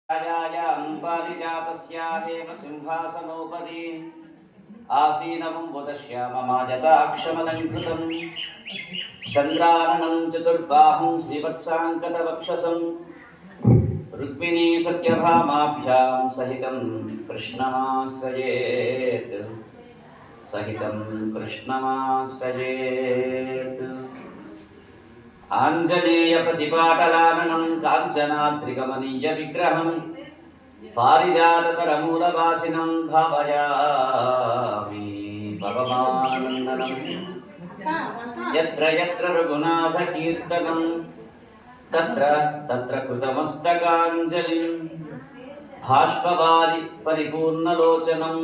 राजायां पारिजातस्याहेम सिंहासनोपरि आसीनवं बुधश्याममाजताक्षमलङ्कृतं चन्द्राननं चतुर्बाहुं श्रीवत्साङ्कतवक्षसं रुक्मिणी सत्यभामाभ्यां सहितं कृष्णमाश्रयेत् आञ्जनेयप्रतिपाटलाननं काञ्चनाद्रिकमनीयविग्रहं पारिजातकरमूलवासिनं भावयामि भवमानन्दनं यत्र यत्र रघुनाथकीर्तनं तत्र तत्र कृतमस्तकाञ्जलिं भाष्पवारि परिपूर्णलोचनं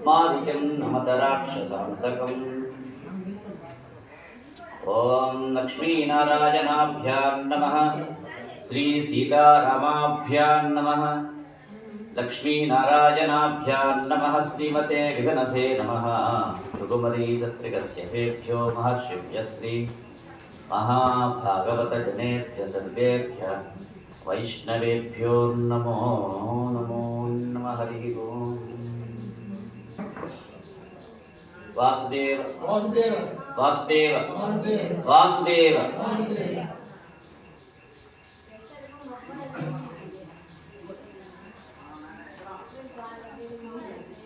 मारुतिं नमत राक्षसान्तकम् ओम लक्ष्मीनारायणाभ्यां नमः श्री सीतारामाभ्यां नमः लक्ष्मीनारायणाभ्यां नमः श्रीमते विघ्नसे नमः ऋगुमरीचत्रिकस्येभ्यो महर्षिभ्यः श्री महाभागवतजनेभ्यः सर्वेभ्यः वैष्णवेभ्यो नमो नमो नमः हरिः ओम् वासुदेव वासुदेव वासुदेव वासुदेव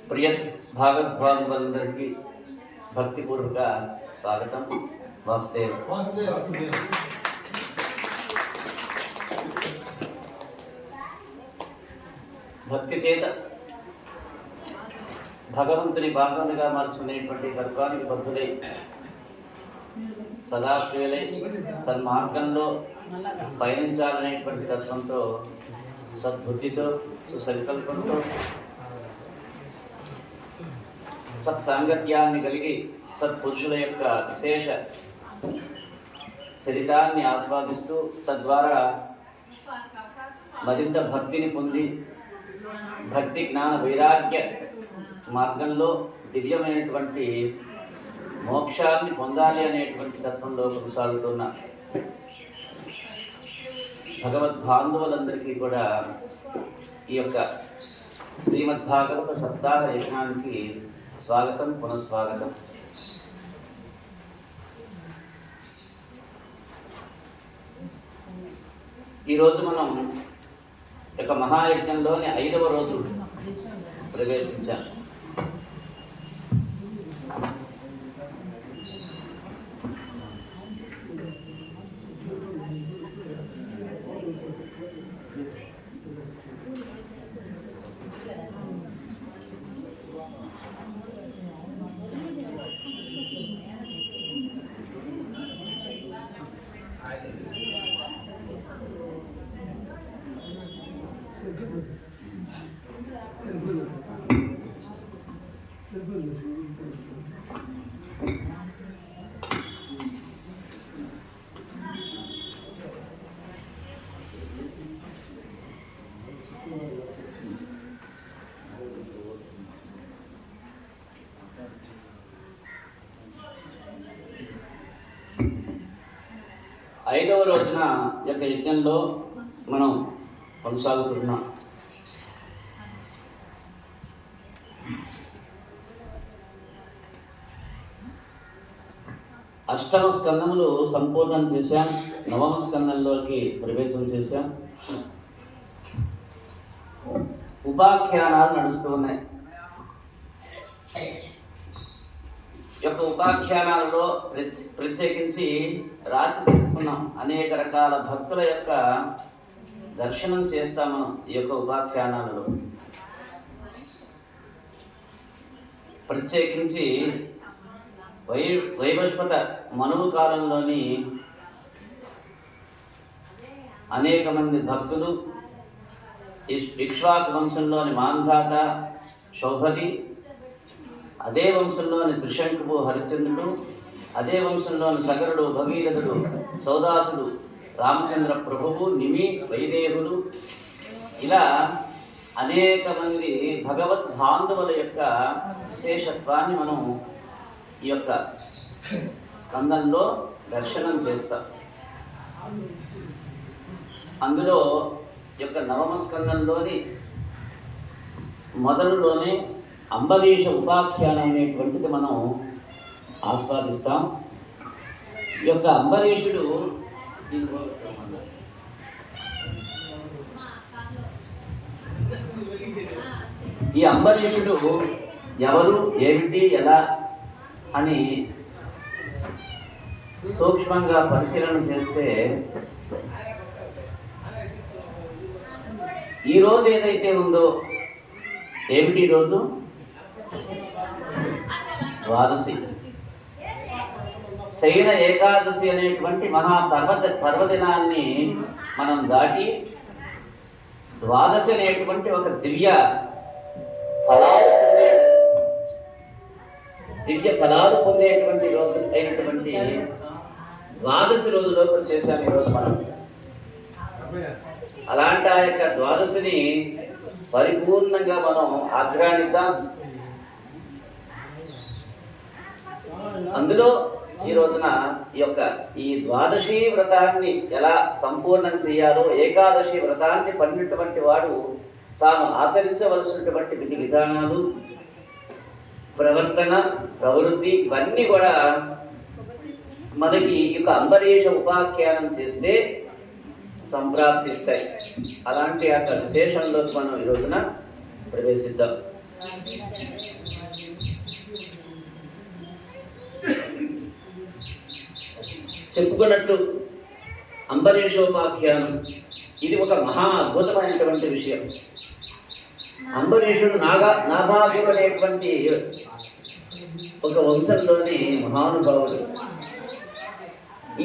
प्रिय भागवत भागवतंदरिकी भक्तिपूर्वक स्वागतम वासुदेव भक्ति చేత భగవంతుని భాగంగా మార్చుకునేటువంటి గర్భానికి బద్ధులై సదాశివులై సన్మార్గంలో పయనించాలనేటువంటి తత్వంతో సద్బుద్ధితో సుసంకల్పంతో సత్సాంగత్యాన్ని కలిగి సత్పురుషుల యొక్క విశేష చరితాన్ని ఆస్వాదిస్తూ తద్వారా మరింత భక్తిని పొంది భక్తి జ్ఞాన వైరాగ్య మార్గంలో దివ్యమైనటువంటి మోక్షాన్ని పొందాలి అనేటువంటి తత్వంలో కొనసాగుతున్న భగవద్బాంధవులందరికీ కూడా ఈ యొక్క శ్రీమద్భాగవత సప్తాహ యజ్ఞానికి స్వాగతం పునఃస్వాగతం. ఈరోజు మనం యొక్క మహాయజ్ఞంలోని 5వ రోజు ప్రవేశించాం. ఐదవ రోజున యొక్క యజ్ఞంలో మనం కొనసాగుతున్నాం. అష్టమ స్కందములు సంపూర్ణం చేశాం. నవమ స్కందంలోకి ప్రవేశం చేశాం. ఉపాఖ్యానాలు నడుస్తూ ఉన్నాయి. యొక్క ఉపాఖ్యానాలలో ప్రత్యేకించి రాత్రి చెప్పుకున్నాం. అనేక రకాల భక్తుల యొక్క దర్శనం చేస్తాం మనం ఈ యొక్క ఉపాఖ్యానాలలో. ప్రత్యేకించి వైవస్వత మనువు కాలంలోని అనేక మంది భక్తులు, ఇక్ష్వాకు వంశంలోని మాంధాత శౌభరి, అదే వంశంలోని త్రిశంకువు హరిశ్చంద్రుడు, అదే వంశంలోని సగరుడు భగీరథుడు, సౌదాసుడు, రామచంద్ర ప్రభువు, నిమి, వైదేవులు, ఇలా అనేక మంది భగవద్ బాంధవుల యొక్క విశేషత్వాన్ని మనం ఈ యొక్క స్కందంలో దర్శనం చేస్తాం. అందులో యొక్క నవమ స్కందంలోని మొదలులోనే అంబరీష ఉపాఖ్యానం అనేటువంటిది మనం ఆస్వాదిస్తాం. ఈ యొక్క అంబరీషుడు ఈ అంబరీషుడు ఎవరు, ఏమిటి, ఎలా అని సూక్ష్మంగా పరిశీలన చేస్తే ఈరోజు ఏదైతే ఉందో, ఏమిటి ఈరోజు? ద్వాదశి, శయన ఏకాదశి అనేటువంటి పర్వదినాన్ని మనం దాటి ద్వాదశి అనేటువంటి ఒక దివ్య ఫలాలు పొందేటువంటి రోజు అయినటువంటి ద్వాదశి రోజులోకి వచ్చేసాం ఈరోజు మనం. అలాంటి ఆ యొక్క ద్వాదశిని పరిపూర్ణంగా మనం ఆగ్రానిద్దాం. అందులో ఈ రోజున ఈ ద్వాదశి వ్రతాన్ని ఎలా సంపూర్ణం చేయాలో, ఏకాదశి వ్రతాన్ని పడినటువంటి వాడు తాను ఆచరించవలసినటువంటి విధి విధానాలు, ప్రవర్తన, ప్రవృత్తి ఇవన్నీ కూడా మనకి ఈ యొక్క అంబరీష ఉపాఖ్యానం చేస్తే సంప్రాప్తిస్తాయి. అలాంటి యొక్క విశేషంలోకి మనం ఈ రోజున ప్రవేశిద్దాం. చెప్పుకున్నట్టు అంబరీషోపాఖ్యానం ఇది ఒక మహా అద్భుతమైనటువంటి విషయం. అంబరీషుడు నాభాగుడు అనేటువంటి ఒక వంశంలోని మహానుభావుడు.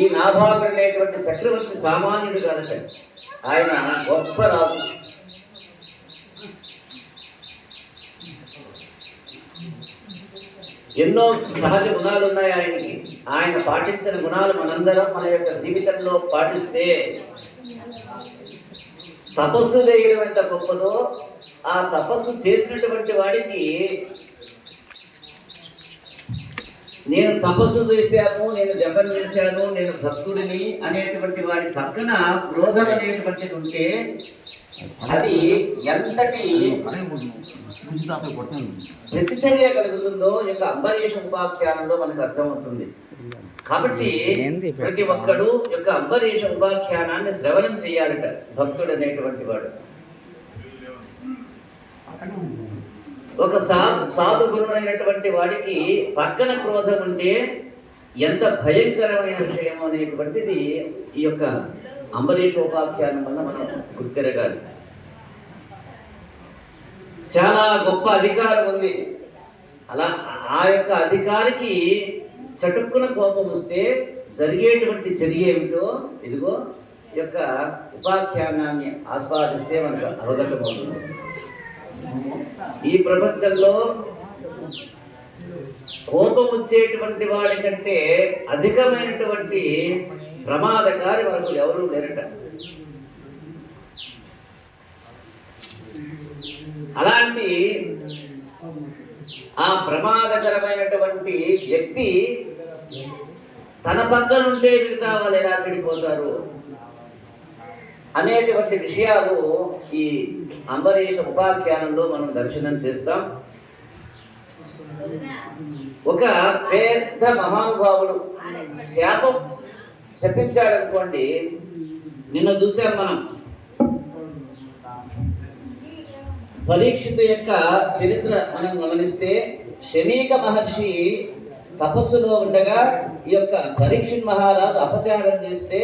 ఈ నాభాగుడు అనేటువంటి చక్రవర్తి సామాన్యుడు కాదట, ఆయన గొప్ప రాజు. ఎన్నో సహజ గుణాలు ఉన్నాయి ఆయనకి. ఆయన పాటించిన గుణాలు మనందరం మన యొక్క జీవితంలో పాటిస్తే తపస్సు చేయడం ఎంత గొప్పదో, ఆ తపస్సు చేసినటువంటి వాడికి నేను తపస్సు చేశాను, నేను జపం చేశాను, నేను భక్తుడిని అనేటువంటి వాడి పక్కన క్రోధం అనేటువంటిది ఉంటే అది ఎంతటి ప్రతిచర్య కలుగుతుందో యొక్క అంబరీష ఉపాఖ్యానంలో మనకు అర్థమవుతుంది. కాబట్టి ప్రతి ఒక్కడు యొక్క అంబరీష ఉపాఖ్యానాన్ని శ్రవణం చేయాలట భక్తుడు అనేటువంటి వాడు. ఒక సాధు గురుడైనటువంటి వాడికి పక్కన క్రోధం ఉంటే ఎంత భయంకరమైన విషయం అనేటువంటిది ఈ యొక్క అంబరీష ఉపాఖ్యానం వల్ల మనం గుర్తిరగాలి. చాలా గొప్ప అధికారం ఉంది. అలా ఆ యొక్క అధికారికి చటుక్కున కోపం వస్తే జరిగేటువంటి చర్య ఏమిటో ఇదిగో ఈ యొక్క ఉపాఖ్యానాన్ని ఆస్వాదిస్తే మనకు అవగతమవుతుంది. ఈ ప్రపంచంలో కోపం వచ్చేటువంటి వాడి కంటే అధికమైనటువంటి ప్రమాదకారి మనకు ఎవరూ లేరట. అలాంటి ఆ ప్రమాదకరమైనటువంటి వ్యక్తి తన పక్కనుంటే మిగతా వాళ్ళు ఎలా చెడిపోతారు అనేటువంటి విషయాలు ఈ అంబరీష ఉపాఖ్యానంలో మనం దర్శనం చేస్తాం. ఒక పెద్ద మహానుభావుడు శాపం శపించాడనుకోండి. నిన్న చూసాం మనం పరీక్షితు యొక్క చరిత్ర మనం గమనిస్తే, శమీక మహర్షి తపస్సులో ఉండగా ఈ యొక్క పరీక్షిత్ మహారాజు అపచారం చేస్తే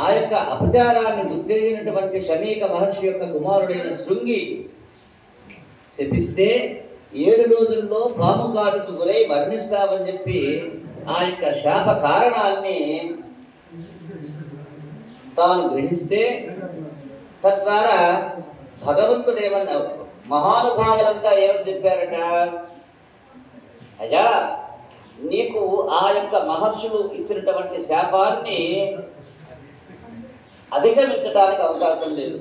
ఆ యొక్క అపచారాన్ని గుర్తిరిగినటువంటి శమీక మహర్షి యొక్క కుమారుడైన శృంగి శపిస్తే 7 రోజుల్లో పాము కాటుకు గురై మరణిస్తామని చెప్పి ఆ యొక్క శాప కారణాన్ని తాను గ్రహిస్తే, తద్వారా భగవంతుడు ఏమన్నా మహానుభావులంతా ఏమని చెప్పారట, అయ్యా నీకు ఆ యొక్క మహర్షులు ఇచ్చినటువంటి శాపాన్ని అధిగమించడానికి అవకాశం లేదు.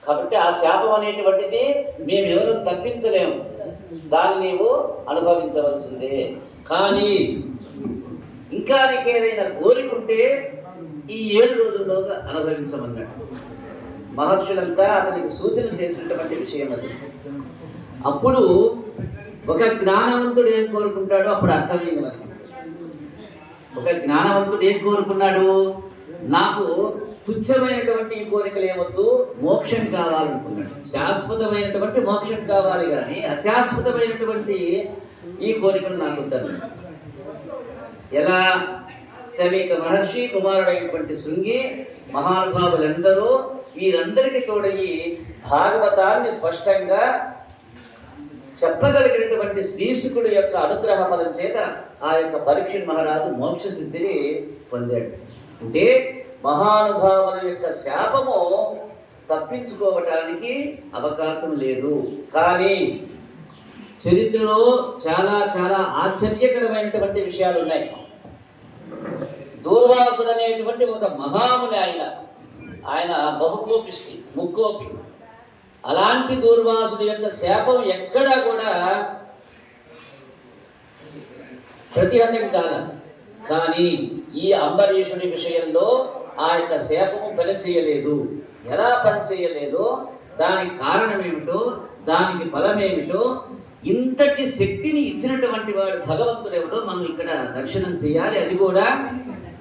కాబట్టి ఆ శాపం అనేటువంటిది మేమెవరూ తప్పించలేము, దాన్ని నీవు అనుభవించవలసిందే. కానీ ఇంకా నీకేదైనా కోరికుంటే ఈ 7 రోజుల్లోగా అనుభవించమన్నాడు. మహర్షులంతా అతనికి సూచన చేసినటువంటి విషయం అది. అప్పుడు ఒక జ్ఞానవంతుడు ఏం కోరుకుంటాడో అప్పుడు అర్థమైంది మనకి. ఒక జ్ఞానవంతుడు ఏం కోరుకున్నాడు? నాకు తుచ్చమైనటువంటి ఈ కోరికలు ఏమొద్దు, మోక్షం కావాలనుకున్నాడు. శాశ్వతమైనటువంటి మోక్షం కావాలి, కానీ అశాశ్వతమైనటువంటి ఈ కోరికలు నాకు వద్దన్నాడు. ఎలా? శమీక మహర్షి కుమారుడైనటువంటి శృంగి మహానుభావులందరూ వీరందరికీ తోడయి భాగవతాన్ని స్పష్టంగా చెప్పగలిగినటువంటి శ్రీశుకుడు యొక్క అనుగ్రహ ఫలం చేత ఆ యొక్క పరీక్ష మహారాజు మోక్ష సిద్ధిని పొందాడు. అంటే మహానుభావుల యొక్క శాపము తప్పించుకోవటానికి అవకాశం లేదు. కానీ చరిత్రలో చాలా చాలా ఆశ్చర్యకరమైనటువంటి విషయాలు ఉన్నాయి. దూర్వాసుడు అనేటువంటి ఒక మహాముని, ఆయన బహుకోపిష్టి, ముక్కోపి. అలాంటి దూర్వాసుడి యొక్క శాపం ఎక్కడా కూడా ప్రతిహతం కాదు. కానీ ఈ అంబరీషుడి విషయంలో ఆ యొక్క శాపము పనిచేయలేదు. ఎలా పనిచేయలేదో దానికి కారణం ఏమిటో, దానికి ఫలమేమిటో, ఇంతటి శక్తిని ఇచ్చినటువంటి వాడు భగవంతుడు ఎవడో మనం ఇక్కడ దర్శనం చేయాలి. అది కూడా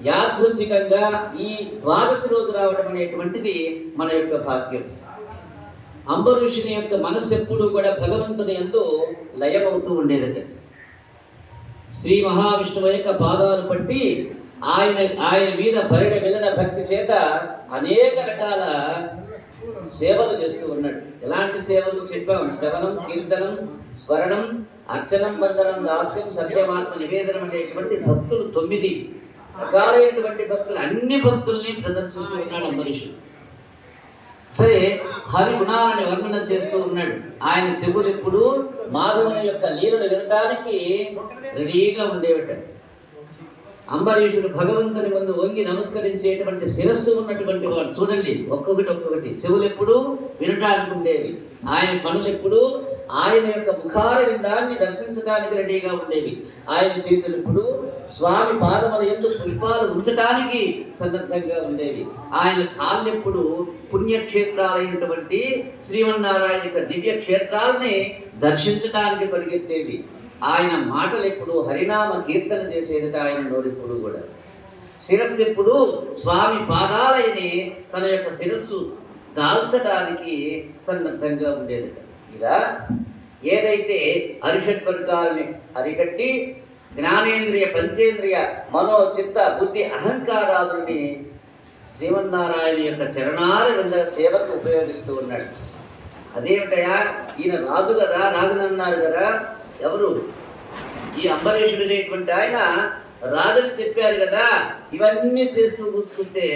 యాదృచ్ఛికంగా ఈ ద్వాదశి రోజు రావడం అనేటువంటిది మన యొక్క భాగ్యం. అంబరీషుని యొక్క మనస్సు ఎప్పుడు కూడా భగవంతుని యందు లయమవుతూ ఉండేదట. శ్రీ మహావిష్ణువు యొక్క పాదాలు పట్టి ఆయన మీద పరిడ వెళ్ళిన భక్తి చేత అనేక రకాల సేవలు చేస్తూ ఉన్నాడు. ఎలాంటి సేవలు చెప్పాం? శ్రవణం, కీర్తనం, స్మరణం, అర్చనం, వందనం, దాస్యం, సత్యమాత్మ నివేదనం అనేటువంటి భక్తులు 9 రకాలైనటువంటి భక్తులు, అన్ని భక్తుల్ని ప్రదర్శిస్తూ ఉన్నాడు అంబరీషుడు. సరే, హరి గుణాలని వర్ణన చేస్తూ ఉన్నాడు. ఆయన చెవులు ఎప్పుడు మాధవుని యొక్క లీలలు వినడానికి రెడీగా ఉండేవట. అంబరీషుడు భగవంతుని ముందు వంగి నమస్కరించేటువంటి శిరస్సు ఉన్నటువంటి వాడు. చూడండి, ఒక్కొక్కటి చెవులు ఎప్పుడు వినటానికి ఉండేవి. ఆయన కనులు ఎప్పుడు ఆయన యొక్క ముఖార విందాన్ని దర్శించడానికి రెడీగా ఉండేవి. ఆయన చేతులు ఎప్పుడు స్వామి పాదముల యందు పుష్పాలు ఉంచడానికి సన్నద్ధంగా ఉండేవి. ఆయన కాళ్ళు ఎప్పుడు పుణ్యక్షేత్రాలైనటువంటి శ్రీమన్నారాయణ యొక్క దివ్య క్షేత్రాలని దర్శించడానికి పరిగెత్తేవి. ఆయన మాటలు ఎప్పుడు హరినామ కీర్తన చేసేదట. ఆయన నోరెప్పుడు కూడా శిరస్సు ఎప్పుడు స్వామి పాదాలయని తన యొక్క శిరస్సు దాల్చడానికి సన్నద్ధంగా ఉండేదట. ఇలా ఏదైతే అరిషడ్వర్గాల్ని అరికట్టి జ్ఞానేంద్రియ, పంచేంద్రియ, మనో, చిత్త, బుద్ధి, అహంకారాదుల్ని శ్రీమన్నారాయణ యొక్క చరణాల వింద సేవకు ఉపయోగిస్తూ ఉన్నాడు. అదేమిటయా, ఈయన రాజు కదా, రాజునన్నారు కదా. ఎవరు? ఈ అంబరీషుడు అనేటువంటి ఆయన రాజుని చెప్పారు కదా. ఇవన్నీ చేస్తూ కూర్చుంటే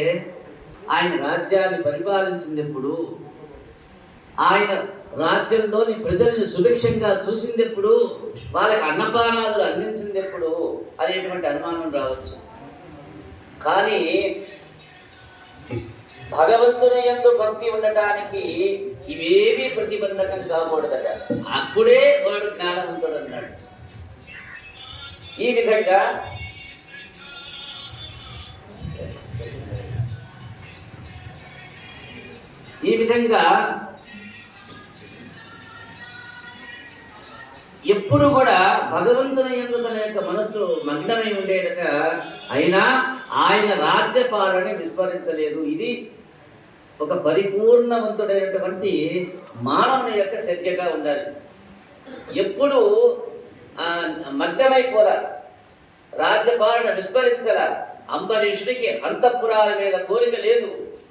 ఆయన రాజ్యాన్ని పరిపాలించింది ఎప్పుడు? ఆయన రాజ్యంలోని ప్రజల్ని సుభిక్షంగా చూసింది ఎప్పుడు? వాళ్ళకి అన్నపానాలు అందించింది ఎప్పుడు అనేటువంటి అనుమానం రావచ్చు. కానీ భగవంతుని యందు భక్తి ఉండటానికి ఇవేవి ప్రతిబంధకం కాకూడదట. అప్పుడే వాడు జ్ఞానవంతుడు అన్నాడు. ఈ విధంగా ఎప్పుడు కూడా భగవంతుని యందు తన యొక్క మనస్సు మగ్నమై ఉండేదట. అయినా ఆయన రాజ్యపాలన విస్మరించలేదు. ఇది ఒక పరిపూర్ణవంతుడైనటువంటి మానవుని యొక్క చర్యగా ఉండాలి. ఎప్పుడు మగ్నమైపోరా, రాజ్యపాలన విస్మరించల. అంబరీషుడికి అంతఃపురాల మీద కోరిక లేదు.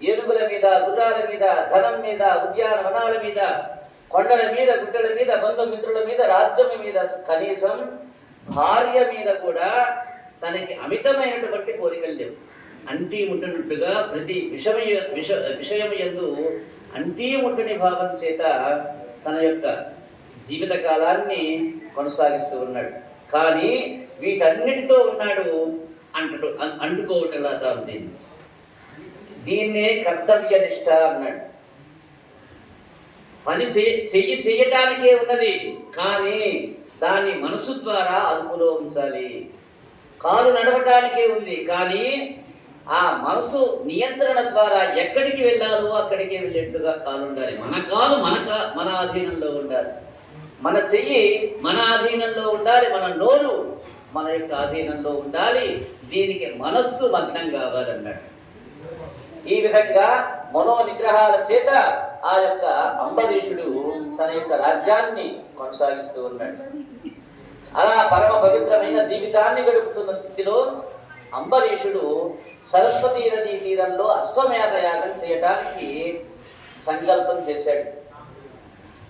ఏనుగుల మీద, గుర్రాల మీద, ధనం మీద, ఉద్యానవనాల మీద, కొండల మీద, గుట్టల మీద, బంధుమిత్రుల మీద, రాజ్యం మీద, కనీసం భార్య మీద కూడా తనకి అమితమైనటువంటి కోరికలు లేవు. అంటీ ముట్టనట్టుగా ప్రతి విషయం యందు అంటీ ముట్టని భావం చేత తన యొక్క జీవిత కాలాన్ని కొనసాగిస్తూ ఉన్నాడు. కానీ వీటన్నిటితో ఉన్నాడు అంటుకోవటంలా ఉంది. దీన్నే కర్తవ్య నిష్ఠ అన్నాడు. పని చెయ్యటానికే ఉన్నది, కానీ దాన్ని మనసు ద్వారా అదుపులో ఉంచాలి. కాలు నడవటానికే ఉంది, కానీ ఆ మనసు నియంత్రణ ద్వారా ఎక్కడికి వెళ్ళాలో అక్కడికి వెళ్ళేట్లుగా కాలు ఉండాలి. మన కాలు మన అధీనంలో ఉండాలి, మన చెయ్యి మన అధీనంలో ఉండాలి, మన నోరు మన యొక్క అధీనంలో ఉండాలి. దీనికి మనస్సు మగ్నం కావాలన్నాడు. ఈ విధంగా మనో నిగ్రహాల చేత ఆ యొక్క అంబరీషుడు తన యొక్క రాజ్యాన్ని కొనసాగిస్తూ ఉన్నాడు. అలా పరమ పవిత్రమైన జీవితాన్ని గడుపుతున్న స్థితిలో అంబరీషుడు సరస్వతీ నదీ తీరంలో అశ్వమేధ యాగం చేయడానికి సంకల్పం చేశాడు.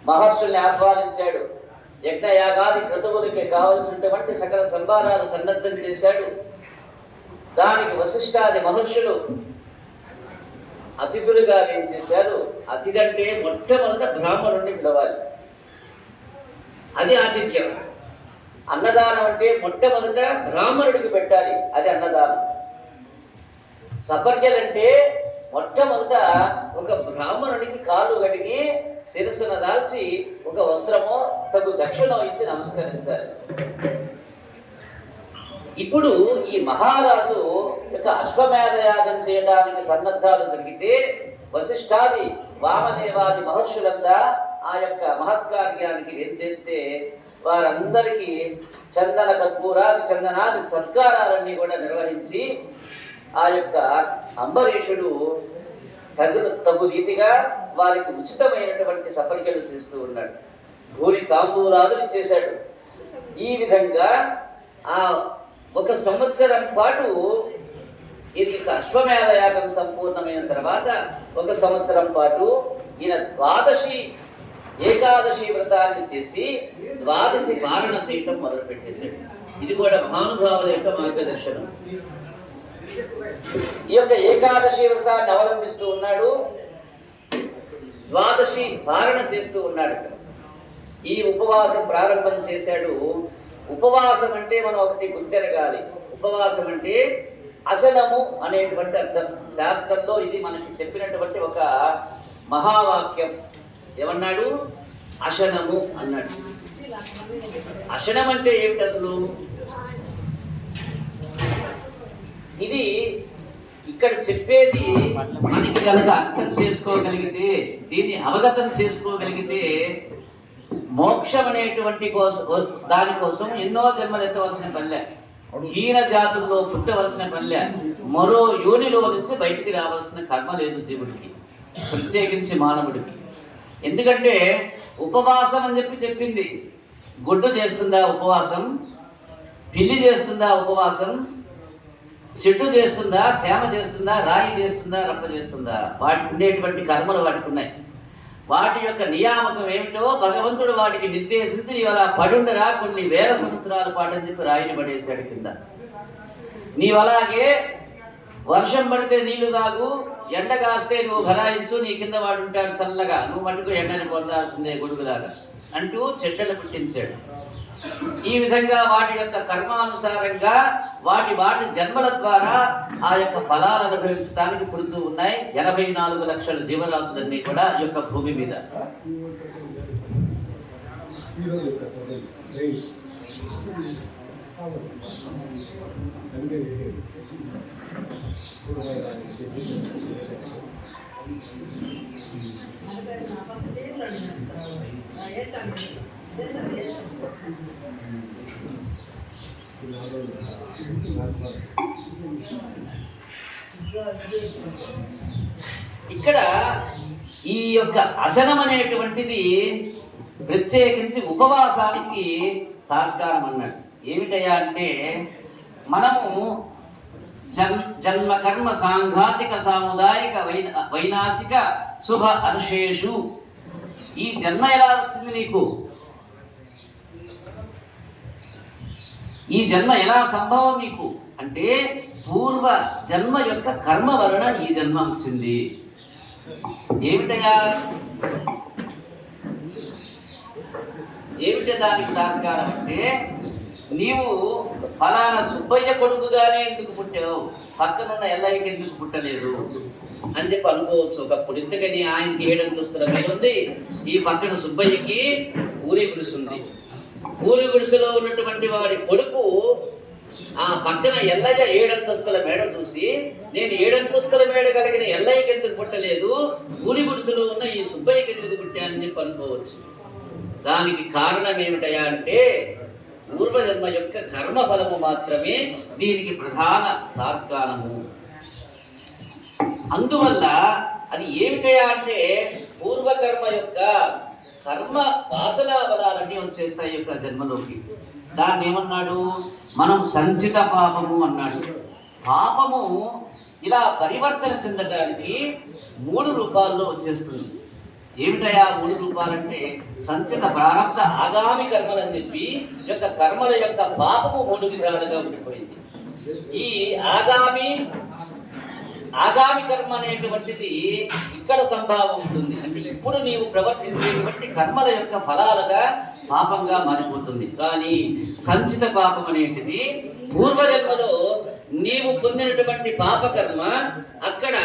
మహర్షుల్ని ఆహ్వానించాడు. యజ్ఞయాగాది క్రతువులకి కావలసినటువంటి సకల సంభారాలు సన్నద్ధం చేశాడు. దానికి వశిష్ఠాది మహర్షులు అతిథులుగా ఏం చేశారు? అతిథి అంటే మొట్టమొదట బ్రాహ్మణుడిని పిలవాలి, అది ఆతిథ్యం. అన్నదానం అంటే మొట్టమొదట బ్రాహ్మణుడికి పెట్టాలి, అది అన్నదానం. సపర్యలంటే మొట్టమొదట ఒక బ్రాహ్మణుడికి కాలు గడిగి శిరస్సును దాల్చి ఒక వస్త్రమో తగు దక్షిణం ఇచ్చి నమస్కరించాలి. ఇప్పుడు ఈ మహారాజు యొక్క అశ్వమేధ యాగం చేయడానికి సన్నద్ధాలు జరిగితే వశిష్ఠాది వామదేవాది మహర్షులంతా ఆ యొక్క మహత్కార్యానికి ఏం చేస్తే వారందరికీ చందన కర్పూరాది చందనాది సత్కారాలన్నీ కూడా నిర్వహించి ఆ యొక్క అంబరీషుడు తగు రీతిగా వారికి ఉచితమైనటువంటి సపర్యలు చేస్తూ ఉన్నాడు. భూరి తాంబూలాలు ఇచ్చేశాడు. ఈ విధంగా ఆ 1 సంవత్సరం పాటు ఇది అశ్వమేధ యాగం సంపూర్ణమైన తర్వాత 1 సంవత్సరం పాటు ఈయన ఏకాదశి వ్రతాన్ని చేసి ద్వాదశి పాలన చేయటం మొదలు పెట్టేశాడు. ఇది కూడా మహానుభావుల యొక్క మార్గదర్శనం. ఈ యొక్క ఏకాదశి వ్రతాన్ని అవలంబిస్తూ ఉన్నాడు, ద్వాదశి పాలన చేస్తూ ఉన్నాడు. ఈ ఉపవాసం ప్రారంభం చేశాడు. ఉపవాసం అంటే మనం ఒకటి గుర్తెరగాలి. ఉపవాసం అంటే అశనము అనేటువంటి అర్థం. శాస్త్రంలో ఇది మనకి చెప్పినటువంటి ఒక మహావాక్యం. ఏమన్నాడు? అశనము అన్నాడు. అశనం అంటే ఏమిటి అసలు? ఇది ఇక్కడ చెప్పేది మనకి కనుక అర్థం చేసుకోగలిగితే, దీన్ని అవగతం చేసుకోగలిగితే మోక్షం అనేటువంటి దానికోసం ఎన్నో జన్మలు ఎత్తవలసిన పనిలే, హీన జాతుల్లో పుట్టవలసిన పనిలే, మరో యోనిలో నుంచి బయటికి రావాల్సిన కర్మ లేదు జీవుడికి, ప్రత్యేకించి మానవుడికి. ఎందుకంటే ఉపవాసం అని చెప్పింది. గుడ్డు చేస్తుందా ఉపవాసం? పిల్లి చేస్తుందా ఉపవాసం? చెట్టు చేస్తుందా? చేమ చేస్తుందా? రాయి చేస్తుందా? రప్ప చేస్తుందా? వాటికి ఉండేటువంటి కర్మలు వాటికి ఉన్నాయి. వాటి యొక్క నియామకం ఏమిటో భగవంతుడు వాటికి నిర్దేశించి ఇవాళ పడుండరా కొన్ని వేల సంవత్సరాల పాటు అని చెప్పి రాయిని పడేశాడు కింద. నీవలాగే వర్షం పడితే నీళ్లు తాగు, ఎండ కాస్తే నువ్వు భరాయించు, నీ కింద వాడు ఉంటాడు చల్లగా, నువ్వు మటుకు ఎండని పొందాల్సిందే గొడుగులాగా అంటూ చెట్లను పుట్టించాడు. ఈ విధంగా వాటి యొక్క కర్మానుసారంగా వాటి జన్మల ద్వారా ఆ యొక్క ఫలాలు అనుభవించడానికి పుడుతూ ఉన్నాయి 84 లక్షల జీవరాశులన్నీ కూడా ఈ యొక్క భూమి మీద. ఇక్కడ ఈ యొక్క అసనం అనేటువంటిది ప్రత్యేకించి ఉపవాసానికి తార్కాణం అన్నాడు. ఏమిటయ్యా అంటే మనము జన్మ కర్మ సాంఘాతిక సాముదాయిక వైనాశిక శుభ అనుశేషు. ఈ జన్మ ఎలా వచ్చింది నీకు? ఈ జన్మ ఎలా సంభవం నీకు అంటే పూర్వ జన్మ యొక్క కర్మ వలన ఈ జన్మ వచ్చింది. ఏమిటయా? ఏమిటి దానికి తార్కాణం అంటే నీవు ఫలానా సుబ్బయ్య కొడుకుగానే ఎందుకు పుట్టావు, పక్కనున్న ఎల్లయ్యకి ఎందుకు పుట్టలేదు అని చెప్పి అనుకోవచ్చు ఒకప్పుడు. ఇంతకని ఆయనకి 7 అంతస్తుల మీద ఉంది, ఈ పక్కన సుబ్బయ్యకి ఊరి గుడిసు ఉంది. ఊరి గుడిసెలో ఉన్నటువంటి వాడి కొడుకు ఆ పక్కన ఎల్లయ్య 7 అంతస్తుల మేడ చూసి నేను 7 అంతస్తుల మేడ కలిగిన ఎల్లయ్యకి ఎందుకు పుట్టలేదు, ఊరి గుడిసెలో ఉన్న ఈ సుబ్బయ్యకి ఎందుకు పుట్టానని అనుకోవచ్చు. దానికి కారణం ఏమిటయా అంటే పూర్వజన్మ యొక్క కర్మఫలము మాత్రమే దీనికి ప్రధాన తార్కాణము. అందువల్ల అది ఏమిటయా అంటే పూర్వకర్మ యొక్క కర్మ వాసనా బలాలన్నీ వచ్చేస్తాయి యొక్క జన్మలోకి. దాన్ని ఏమన్నాడు, మనం సంచిత పాపము అన్నాడు. పాపము ఇలా పరివర్తన చెందడానికి 3 రూపాల్లో వచ్చేస్తుంది. ఏమిటయా 3 రూపాలంటే సంచిత ప్రారంభ ఆగామి కర్మలని చెప్పి యొక్క కర్మల యొక్క పాపము 3 విధాలుగా ఉండిపోయింది. ఈ ఆగామి కర్మ అనేటువంటిది ఇక్కడ సంభావం ఉంటుంది. అంటే ఇప్పుడు నీవు ప్రవర్తించేటువంటి కర్మల యొక్క ఫలాలుగా పాపంగా మారిపోతుంది. కానీ సంచిత పాపం అనేటిది పూర్వజన్మలో నీవు పొందినటువంటి పాపకర్మ అక్కడ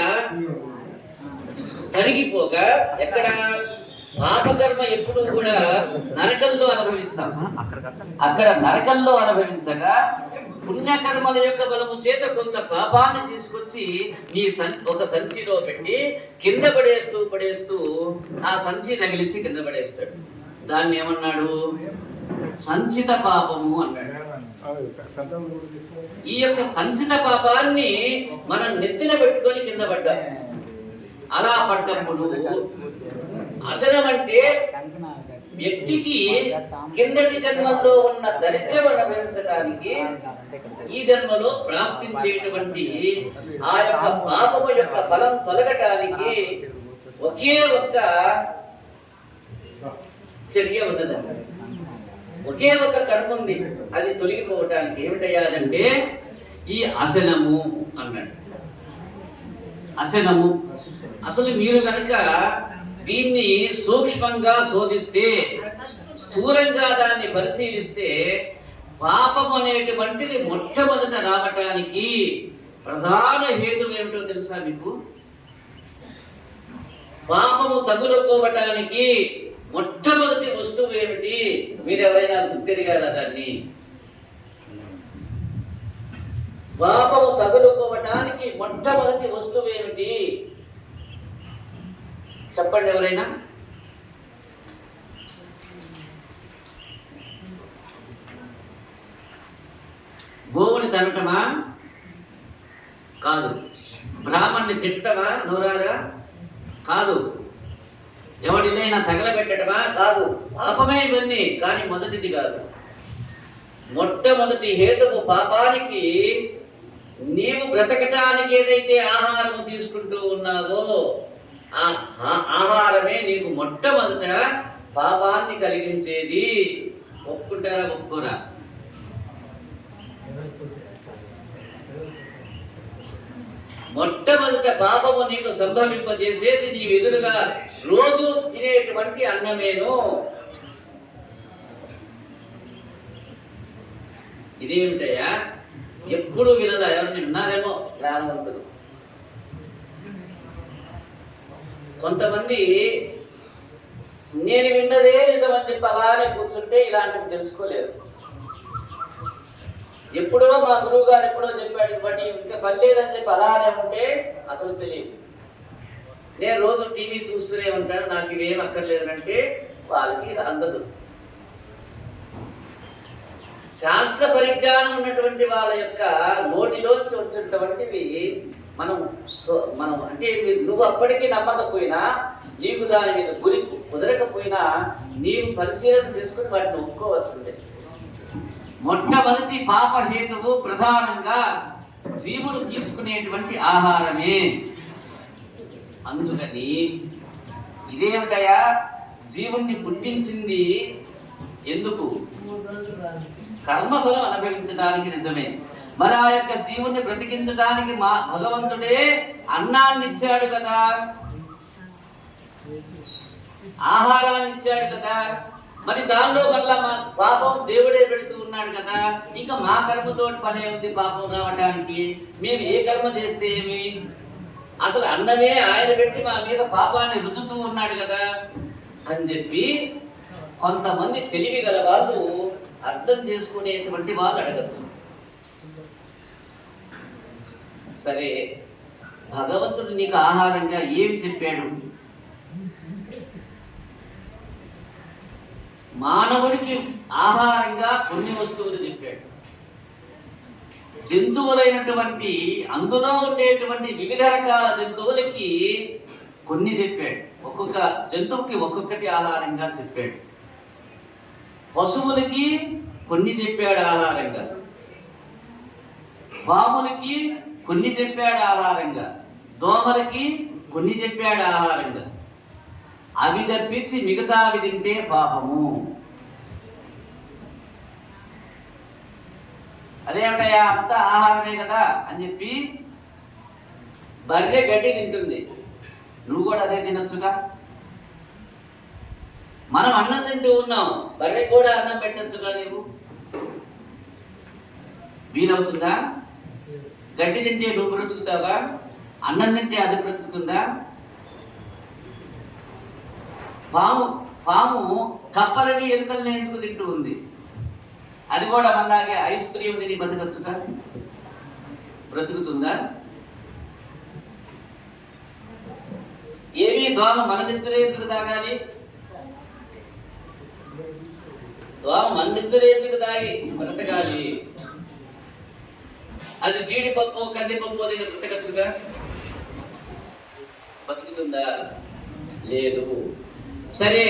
తరిగిపోగా, ఎక్కడ పాపకర్మ ఎప్పుడు కూడా నరకంలో అనుభవిస్తాం. అక్కడ నరకంలో అనుభవించగా పుణ్యకర్మల యొక్క బలము చేత కొంత పాపాన్ని తీసుకొచ్చి నీ ఒక సంచిలో పెట్టి కింద పడేస్తూ ఆ సంచి తగిలించి కింద పడేస్తాడు. దాన్ని ఏమన్నాడు, సంచిత పాపము అన్నాడు. ఈ యొక్క సంచిత పాపాన్ని మనం నెత్తిన పెట్టుకొని కింద పడ్డాం. అలా పడ్డప్పుడు అసలం అంటే వ్యక్తికి కిందటి జన్మల్లో ఉన్న దరిద్రం అనుభవించడానికి ఈ జన్మలో ప్రాప్తించేటువంటి ఆ యొక్క పాపము యొక్క ఫలం తొలగటానికి ఒకే ఒక్క చర్య ఉన్నదండి. ఒకే ఒక కర్మ ఉంది, అది తొలగిపోవటానికి. ఏమిటయ్యాదంటే ఈ అసనము అన్నాడు. అసనము అసలు మీరు కనుక దీన్ని సూక్ష్మంగా శోధిస్తే, స్థూలంగా దాన్ని పరిశీలిస్తే, పాపం అనేటువంటిది మొట్టమొదట రావటానికి ప్రధాన హేతు ఏమిటో తెలుసా మీకు? పాపము తగులుకోవటానికి మొట్టమొదటి వస్తువు ఏమిటి? మీరు ఎవరైనా గుర్తిరిగారా దాన్ని? పాపము తగులుకోవటానికి మొట్టమొదటి వస్తువు ఏమిటి చెప్పండి ఎవరైనా. గోవుని తనటమా? కాదు. బ్రాహ్మణ్ణి తిట్టమా నోరారా? కాదు. ఎవడినైనా తగలబెట్టడమా? కాదు. పాపమే ఇవన్నీ, కానీ మొదటిది కాదు. మొట్టమొదటి హేతువు పాపానికి నీవు బ్రతకటానికి ఏదైతే ఆహారము తీసుకుంటూ ఉన్నావో ఆ ఆహారమే నీకు మొట్టమొదట పాపాన్ని కలిగించేది. ఒప్పుకుంటారా ఒప్పుకోరా? మొట్టమొదట పాపము నీకు సంభవింపజేసేది నీ ఎదురుగా రోజు తినేటువంటి అన్నమేను. ఇదేమిటయ్యా? ఎప్పుడు వినలా? ఎవరిని విన్నారేమో జ్ఞానవంతుడు. కొంతమంది నేను విన్నదే నిజమని చెప్పి అలానే కూర్చుంటే ఇలాంటివి తెలుసుకోలేరు. ఎప్పుడో మా గురువు గారు ఎప్పుడో చెప్పాడు, బట్ ఇంకా పర్లేదని చెప్పి అలానే ఉంటే అసలు తెలియదు. నేను రోజు టీవీ చూస్తూనే ఉంటాను, నాకు ఇవేం అక్కర్లేదనంటే వాళ్ళకి అందదు. శాస్త్ర పరిజ్ఞానం ఉన్నటువంటి వాళ్ళ యొక్క నోటిలోంచి వచ్చినటువంటివి మనం అంటే నువ్వు అప్పటికీ నమ్మకపోయినా, నీకు దాని మీద గురి కుదరకపోయినా నీవు పరిశీలన చేసుకుని వాటిని ఒప్పుకోవాల్సిందే. మొట్టమొదటి పాపహేతువు ప్రధానంగా జీవుడు తీసుకునేటువంటి ఆహారమే. అందుకని ఇదేమిటయా? జీవుణ్ణి పుట్టించింది ఎందుకు? కర్మఫలం అనుభవించడానికి. నిజమే. మరి ఆ యొక్క జీవుణ్ణి బ్రతికించడానికి మా భగవంతుడే అన్నాన్ని ఇచ్చాడు కదా, ఆహారాన్ని ఇచ్చాడు కదా. మరి దానిలో మళ్ళా మా పాపం దేవుడే పెడుతూ ఉన్నాడు కదా. ఇంకా మా కర్మతోటి పనే ఉంది పాపం రావడానికి. మేము ఏ కర్మ చేస్తే ఏమి? అసలు అన్నమే ఆయన పెట్టి మా మీద పాపాన్ని రుద్దుతూ ఉన్నాడు కదా అని చెప్పి కొంతమంది తెలివి గల వాళ్ళు, అర్థం చేసుకునేటువంటి వాళ్ళు అడగచ్చు. సరే, భగవంతుడు నీకు ఆహారంగా ఏమి చెప్పాడు? మానవుడికి ఆహారంగా కొన్ని వస్తువులు చెప్పాడు. జంతువులైనటువంటి అందులో ఉండేటువంటి వివిధ రకాల జంతువులకి కొన్ని చెప్పాడు. ఒక్కొక్క జంతువుకి ఒక్కొక్కటి ఆహారంగా చెప్పాడు. పశువులకి కొన్ని చెప్పాడు ఆహారంగా, పాములకి కొన్ని చెప్పాడు ఆహారంగా, దోమలకి కొన్ని చెప్పాడు ఆహారంగా. అవి తప్పించి మిగతావి తింటే పాపము. అదేమిటయా అంతా ఆహారమే కదా అని చెప్పి బర్రె గడ్డి తింటుంది, నువ్వు కూడా అదే తినొచ్చుగా. మనం అన్నం తింటూ ఉన్నాం, బర్రె కూడా అన్నం పెట్టచ్చుగా. నీవు వీలవుతుందా? గడ్డి తింటే నువ్వు బ్రతుకుతావా? అన్నం తింటే అది బ్రతుకుతుందా? పాము కప్పలని ఎలుకల్ని ఎందుకు తింటూ ఉంది? అది కూడా మనలాగే ఐస్ క్రీమ్ తిని బతకచ్చుగా, బ్రతుకుతుందా? ఏమీ దోమ మన నెత్తురే ఎందుకు తాగాలి? దోమ మన నెత్తురే ఎందుకు తాగి బ్రతకాలి? అది జీడిపప్పు కందిపప్పు తిని బ్రతకచ్చుగా, బతుకుతుందా? లేదు. సరే,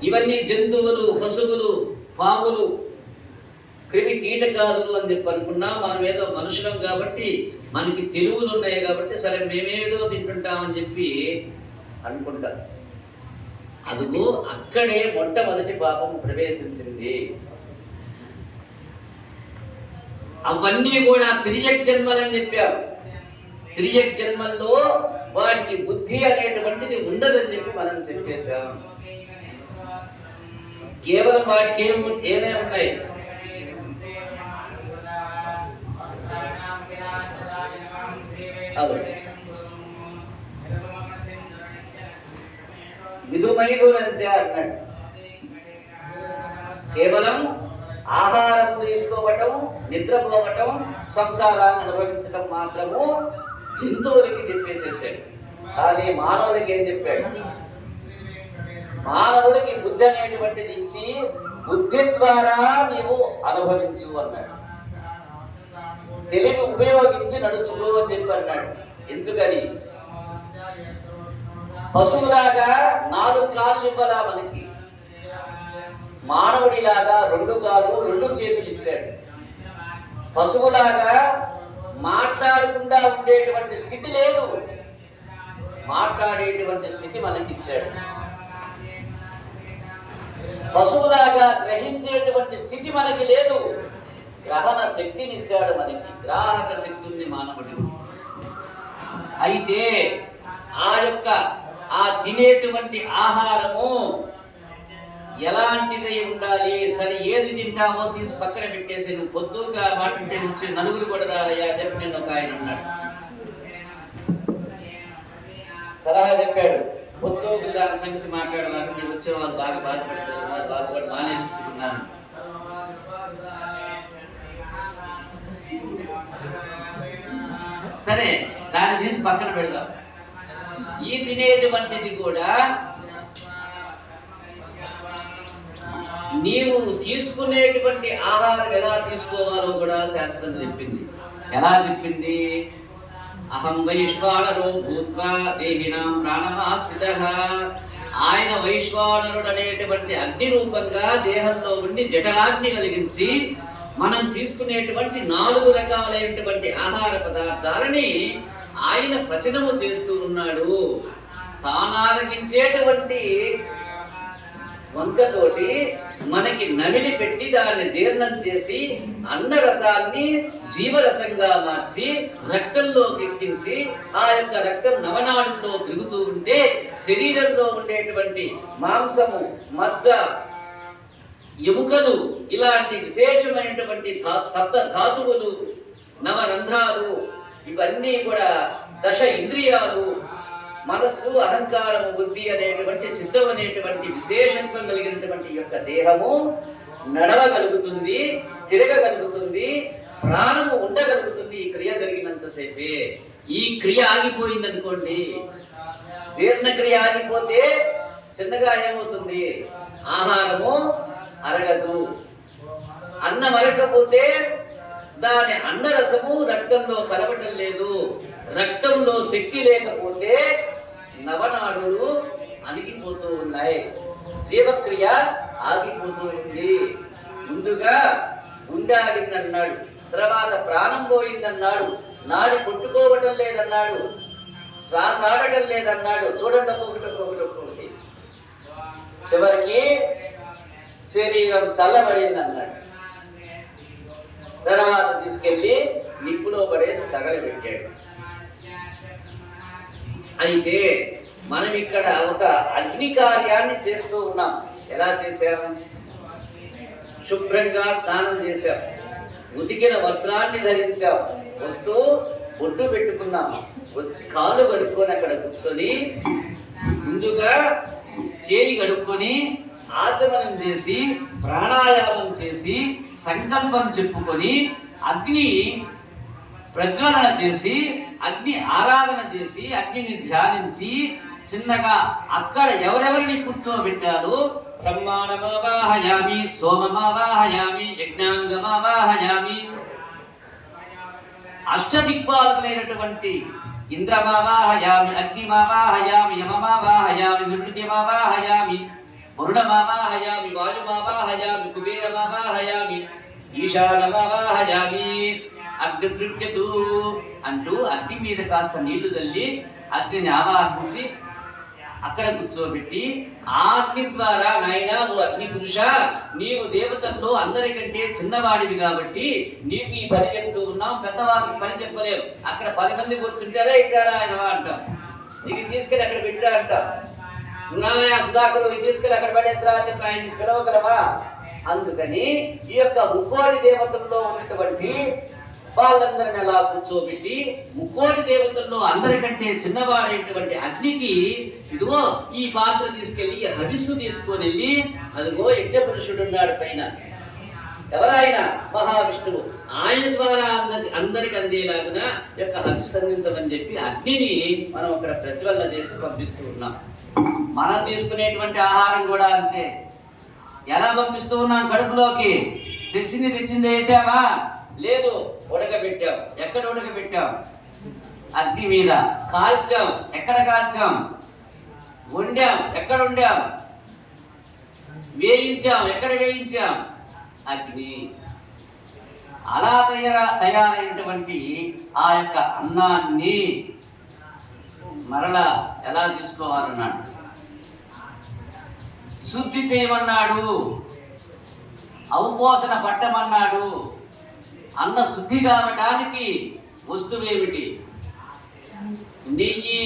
ఇవన్నీ జంతువులు, పశువులు, పాములు, క్రిమి కీటకాదులు అని చెప్పి అనుకున్నా. మనం ఏదో మనుషులం కాబట్టి, మనకి తెలివులు ఉన్నాయి కాబట్టి, సరే మేమేదో తింటుంటామని చెప్పి అనుకుంటా. అదుగో అక్కడే మొట్టమొదటి పాపం ప్రవేశించింది. అవన్నీ కూడా తిరియక్ జన్మలని చెప్పారు. తిరియక్ జన్మల్లో వాటికి బుద్ధి అనేటువంటిది ఉండదని చెప్పి మనం చెప్పేశాం. కేవలం వాటికి ఏమేమి ఉన్నాయి? విధుమైదులంచ అన్నట్టు కేవలం ఆహారం తీసుకోవటం, నిద్రపోవటం, సంసారాన్ని అనుభవించటం మాత్రము జంతువులకి చెప్పేసేసాడు. కానీ మానవుడికి ఏం చెప్పాడు? మానవుడికి బుద్ధి అనేటువంటిది ఇచ్చి బుద్ధి ద్వారా నీవు అనుభవించు అన్నాడు. తెలివి ఉపయోగించి నడుచుకో అని చెప్పి అన్నాడు. ఎందుకని? పశువులాగా 4 కాళ్ళు ఇవ్వలా మనకి, మానవుడిలాగా 2 కాళ్ళు 2 చేతులు ఇచ్చాడు. పశువులాగా మాట్లాడకుండా ఉండేటువంటి స్థితి లేదు, మాట్లాడేటువంటి స్థితి మనకి ఇచ్చాడు. పశువులాగా గ్రహించేటువంటి స్థితి మనకి లేదు, గ్రహణ శక్తిని ఇచ్చాడు మనకి, గ్రాహక శక్తి ఉంది మానవుడు. అయితే ఆ తినేటువంటి ఆహారము ఎలాంటిదై ఉండాలి? సరే, ఏది తింటామో తీసి పక్కన పెట్టేసి నువ్వు పొద్దుగా మాట్లాడితే వచ్చి నలుగురు కూడా రాయ్యా చెప్పి నేను ఒక ఆయన ఉన్నాడు, సలహా చెప్పాడు. పొద్దుకు దాని సంగతి మాట్లాడడానికి నేను వచ్చే వాళ్ళు బాగా బాధపడుతున్నారు, బాధపడి మానేసుకుంటున్నాను. సరే, దాన్ని తీసి పక్కన పెడదాం. ఈ తినేటువంటిది కూడా నీవు తీసుకునేటువంటి ఆహారం ఎలా తీసుకోవాలో కూడా శాస్త్రం చెప్పింది. ఎలా చెప్పింది? అహం వైశ్వానరో భూత్వా దేహినాం ప్రాణమాశ్రితః. ఆయన వైశ్వానరుడు అనేటువంటి అగ్ని రూపంగా దేహంలో ఉండి జఠరాగ్ని కలిగించి మనం తీసుకునేటువంటి 4 రకాలైనటువంటి ఆహార పదార్థాలని ఆయన పచనము చేస్తూ ఉన్నాడు. తానారగించేటువంటి వంకతోటి మనకి నమిలి పెట్టి దాన్ని జీర్ణం చేసి అన్నరసాన్ని జీవరసంగా మార్చి రక్తంలోకి ఎక్కించి ఆ యొక్క రక్తం నవనాడుల్లో తిరుగుతూ ఉంటే శరీరంలో ఉండేటువంటి మాంసము, మజ్జ, ఎముకలు, ఇలాంటి విశేషమైనటువంటి సప్త ధాతువులు, నవరంధ్రాలు, ఇవన్నీ కూడా 10 ఇంద్రియాలు, మనస్సు, అహంకారము, బుద్ధి అనేటువంటి చిత్తం అనేటువంటి విశేషత్వం కలిగినటువంటి యొక్క దేహము నడవగలుగుతుంది, తిరగగలుగుతుంది, ప్రాణము ఉండగలుగుతుంది ఈ క్రియ జరిగినంతసేపే. ఈ క్రియ ఆగిపోయింది అనుకోండి, జీర్ణక్రియ ఆగిపోతే చిన్నగా ఏమవుతుంది, ఆహారము అరగదు. అన్నం అరగకపోతే దాని అన్నరసము రక్తంలో కలవటం లేదు. రక్తంలో శక్తి లేకపోతే నవనాడులు అణిగిపోతూ ఉన్నాయి, జీవక్రియ ఆగిపోతూ ఉంది. ముందుగా గుండె ఆగిందన్నాడు, తర్వాత ప్రాణం పోయిందన్నాడు, నాడి కొట్టుకోవటం లేదన్నాడు, శ్వాస ఆడటం లేదన్నాడు. చూడండి ఒక్కొక్కటి. చివరికి శరీరం చల్లబడింది అన్నాడు. తర్వాత తీసుకెళ్లి నిప్పులో పడేసి తగలబెట్టాడు. అయితే మనం ఇక్కడ ఒక అగ్ని కార్యాన్ని చేస్తూ ఉన్నాం. ఎలా చేశాము? శుభ్రంగా స్నానం చేశాం, ఉతికిన వస్త్రాన్ని ధరించాం, వస్తూ బొట్టు పెట్టుకున్నాం, వచ్చి కాలు కడుక్కొని అక్కడ కూర్చొని ముందుగా చేయి కడుక్కొని ఆచమనం చేసి ప్రాణాయామం చేసి సంకల్పం చెప్పుకొని అగ్ని ప్రజ్వలన చేసి అగ్ని ఆరాధన చేసి అగ్నిని ధ్యానించి చిన్నగా అక్కడ ఎవరెవరిని కూర్చోబెట్టాలో బ్రహ్మాండమావాహయామి, సోమమావాహయామి, యజ్ఞాంగమావాహయామి, అష్టదిక్పాలకులైనటువంటి ఇంద్రమావాహయామి, అగ్నిమావాహయామి, యమమావాహయామి, విమృతిమావాహయామి, వరుణమావాహయామి, వాయుమావాహయామి, కుబేరమావాహయామి, ఈశానమావాహయామి, అగ్ని తృప్యతు అంటూ అగ్ని మీద కాస్త నీళ్లు చల్లి అగ్నిని ఆవాహించి అక్కడ కూర్చోబెట్టి ఆ అగ్ని ద్వారా, నాయనా నువ్వు అగ్ని పురుష, నీవు దేవతల్లో అందరికంటే చిన్నవాడివి కాబట్టి నీకు ఈ పని చెప్తూ ఉన్నాం, పెద్దవాళ్ళకి పని చెప్పలేవు. అక్కడ 10 మంది కూర్చుంటారా ఇక్కడ ఆయనవా అంటాం, నీకు తీసుకెళ్ళి అక్కడ పెట్టిరా అంటాం. నువ్వు సుధాకరు ఇది తీసుకెళ్ళి అక్కడ పడేసరా అని చెప్పి ఆయనకి పిలవగలవా? అందుకని ఈ యొక్క ముక్కోటి దేవతల్లో ఉన్నటువంటి వాళ్ళందరిని అలా కూర్చోబెట్టి ముక్కోటి దేవతల్లో అందరికంటే చిన్నవాడైనటువంటి అగ్నికి ఇదిగో ఈ పాత్ర తీసుకెళ్లి హవిస్సు తీసుకొని వెళ్ళి, అదిగో యజ్ఞ పురుషుడు ఉన్నాడు పైన, ఎవరాయన? మహావిష్ణువు. ఆయన ద్వారా అందరికి అందేలాగున యొక్క హవిస్సు అందించమని చెప్పి అగ్నిని మనం అక్కడ ప్రజ్వలన చేసి పంపిస్తూ ఉన్నాం. మనం తీసుకునేటువంటి ఆహారం కూడా అంతే. ఎలా పంపిస్తూ ఉన్నాం? కడుపులోకి తెచ్చింది వేసావా? లేదు, ఉడకబెట్టాం. ఎక్కడ ఉడకబెట్టాం? అగ్ని మీద. కాల్చాం. ఎక్కడ కాల్చాం? వండాం. ఎక్కడ వండాం? వేయించాం. ఎక్కడ వేయించాం? అగ్ని. అలా తయారైనటువంటి ఆ యొక్క అన్నాన్ని మరలా ఎలా తీసుకోవాలన్నాడు? శుద్ధి చేయమన్నాడు, ఔపోసన పట్టమన్నాడు. అన్న శుద్ధి కావటానికి వస్తువేమిటి? నెయ్యి.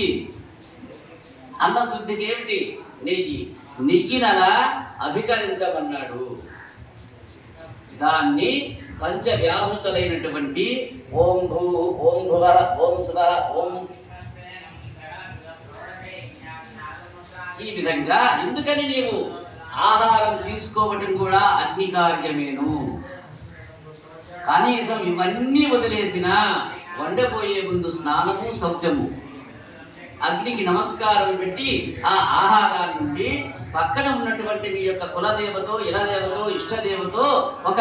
అన్న శుద్ధికి ఏమిటి? నెయ్యి. నెయ్యినలా అభికరించమన్నాడు. దాన్ని పంచవ్యాహృతులైనటువంటి ఓం భూ, ఓం భువ, ఓం శుభ, ఓం ఈ విధంగా. ఎందుకని నీవు ఆహారం తీసుకోవటం కూడా అగ్ని కార్యమేను. కనీసం ఇవన్నీ వదిలేసినా వండపోయే ముందు స్నానము, శౌచము, అగ్నికి నమస్కారం పెట్టి ఆ ఆహారాన్ని నుండి పక్కన ఉన్నటువంటి మీ యొక్క కులదేవతో, ఇలదేవతో, ఇష్టదేవతో ఒక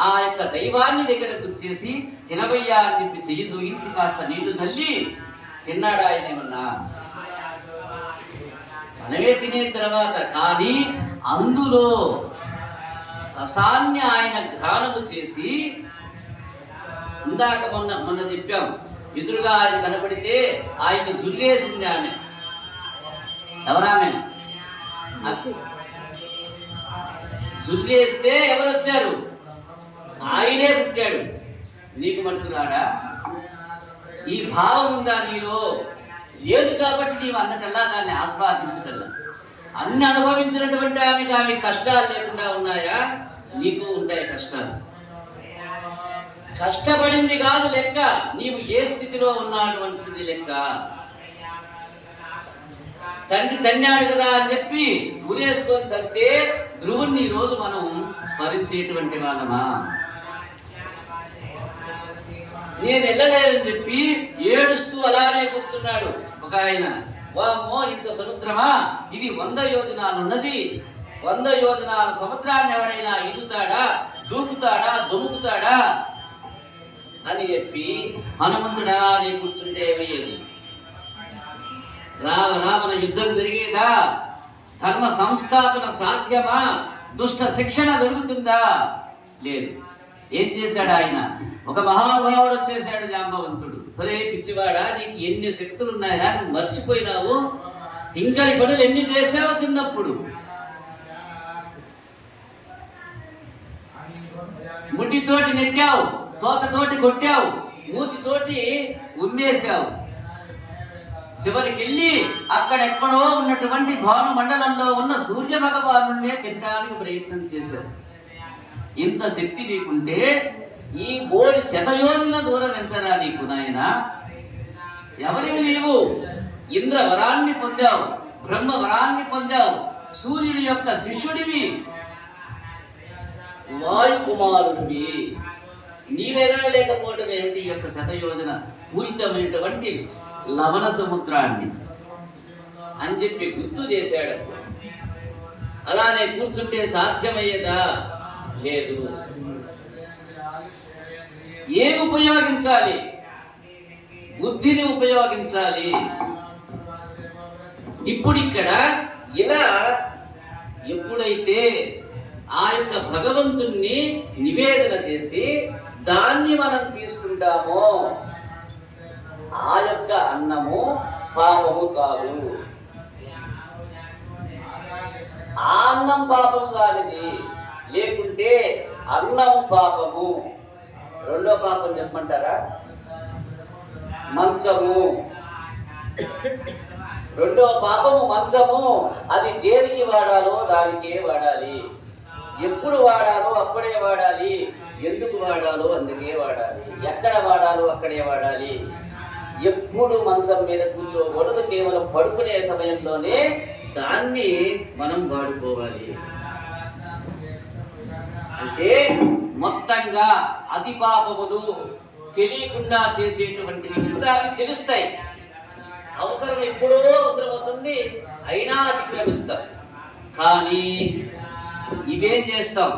ఆ యొక్క దైవాన్ని దగ్గరకు వచ్చేసి తినవయ్యా అని చెప్పి చెయ్యి చూయించి కాస్త నీళ్లు చల్లి తిన్నాడా ఆయన ఏమన్నా? మనమే తినే తర్వాత కానీ అందులో రసాన్ని ఆయన ఘ్రాణము చేసి, ఇందాక మొన్న చెప్పాం, ఎదురుగా ఆయన కనపడితే ఆయన జుర్రేసింది. ఆమె ఎవరామె? జుర్రేస్తే ఎవరు వచ్చారు? ఆయనే పుట్టాడు. నీకు మటుకు రాడా? ఈ భావం ఉందా నీలో? లేదు కాబట్టి నీవు అన్నకల్లా దాన్ని ఆస్వాదించగల. అన్ని అనుభవించినటువంటి ఆమె కష్టాలు లేకుండా ఉన్నాయా? నీకు ఉంటాయి కష్టాలు. కష్టపడింది కాదు లెక్క, నీవు ఏ స్థితిలో ఉన్నటువంటిది లెక్క. తండ్రి తన్నాడు కదా అని చెప్పి గురేసుకొని చస్తే ధ్రువుణ్ణి రోజు మనం స్మరించేటువంటి వాళ్ళమా? నేను వెళ్ళలేదని చెప్పి ఏడుస్తూ అలానే కూర్చున్నాడు ఒక ఆయన. వామ్మో, ఇంత సముద్రమా, ఇది 100 యోజనాలు ఉన్నది, 100 యోజనాల సముద్రాన్ని ఎవడైనా ఈదుతాడా, దూకుతాడా, దుముకుతాడా అని చెప్పి హనుమంతుడు అలానే కూర్చుంటే ఏమయ్యేది? రావణ యుద్ధం జరిగేదా? ధర్మ సంస్థాపన సాధ్యమా? దుష్ట శిక్షణ దొరుకుతుందా? లేదు. ఏం చేశాడు ఆయన? ఒక మహానుభావుడు వచ్చేసాడు, జాంబవంతుడు. ఒరే పిచ్చివాడా, నీకు ఎన్ని శక్తులు ఉన్నాయా, నువ్వు మర్చిపోయినావు? తింగలి పనులు ఎన్ని చేసావు చిన్నప్పుడు. ముట్టితోటి నెట్టావు, తోకతోటి కొట్టావు, మూతితోటి ఉమ్మేశావు. చివరికి వెళ్ళి అక్కడెక్కడో ఉన్నటువంటి భాను మండలంలో ఉన్న సూర్య భగవానుడే తినడానికి ప్రయత్నం చేశావు. ఇంత శక్తి నీకుంటే ఈ బోడి శతయోజన దూరం ఎంతరా నీకు నాయన? ఎవరివి నీవు? ఇంద్ర వరాన్ని పొందావు, బ్రహ్మ వరాన్ని పొందావు, సూర్యుడి యొక్క శిష్యుడివి, వాయుకుమారుడివి. నీవెగలేకపోవడం ఏమిటి? యొక్క శతయోజన పూరితమైనటువంటి లవణ సముద్రాన్ని అని చెప్పి గుర్తు చేశాడు. అలానే కూర్చుంటే సాధ్యమయ్యేదా? లేదు. ఏమి ఉపయోగించాలి? బుద్ధిని ఉపయోగించాలి. ఇప్పుడు ఇక్కడ ఇలా ఎప్పుడైతే ఆ యొక్క భగవంతుణ్ణి నివేదన చేసి దాన్ని మనం తీసుకుంటామో ఆ యొక్క అన్నము పాపము కాదు. ఆ అన్నం పాపము కానిది. లేకుంటే అన్నం పాపము. రెండో పాపం చెప్పమంటారా? మంచము. రెండో పాపము మంచము. అది దేనికి వాడాలో దానికే వాడాలి. ఎప్పుడు వాడాలో అప్పుడే వాడాలి. ఎందుకు వాడాలో అందుకే వాడాలి. ఎక్కడ వాడాలో అక్కడే వాడాలి. ఎప్పుడు మంచం మీద కూర్చోకూడదు. కేవలం పడుకునే సమయంలోనే దాన్ని మనం వాడుకోవాలి. అంటే మొత్తంగా అతి పాపములు తెలియకుండా చేసేటువంటివి దానికి తెలుస్తాయి. అవసరం ఎప్పుడో అవసరం అవుతుంది, అయినా అతిక్రమిస్తాం. కానీ ఇవేం చేస్తాం?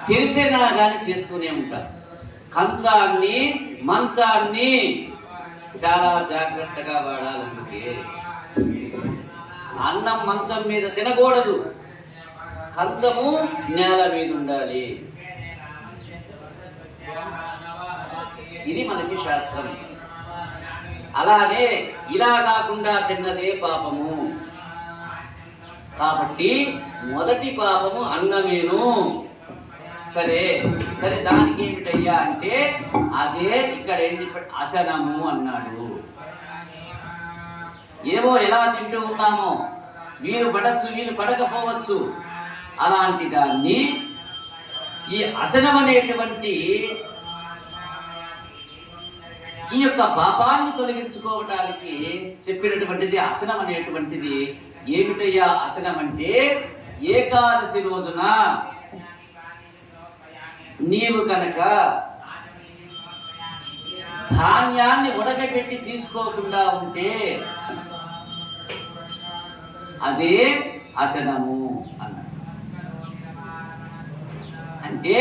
తెలిసేనా కానీ చేస్తూనే ఉంటాం. కంచాన్ని మంచాన్ని చాలా జాగ్రత్తగా వాడాలంటే అన్నం మంచం మీద తినకూడదు, కంచము నేల మీద ఉండాలి. ఇది మనకి శాస్త్రం. అలానే ఇలా కాకుండా తిన్నదే పాపము. కాబట్టి మొదటి పాపము అన్నమేను. సరే సరే, దానికి ఏమిటయ్యా అంటే అదే ఇక్కడ ఏం చెప్పాడు? అసనము అన్నాడు. ఏమో ఎలా తింటూ ఉన్నామో, వీలు పడచ్చు వీలు పడకపోవచ్చు. అలాంటి దాన్ని ఈ అసనం అనేటువంటి ఈ యొక్క పాపాన్ని తొలగించుకోవటానికి చెప్పినటువంటిది అసనం అనేటువంటిది. ఏమిటయ్యా అసనం అంటే? ఏకాదశి రోజున నీవు కనుక ధాన్యాన్ని ఉడకబెట్టి తీసుకోకుండా ఉంటే అదే అసనము అన్నాడు. అంటే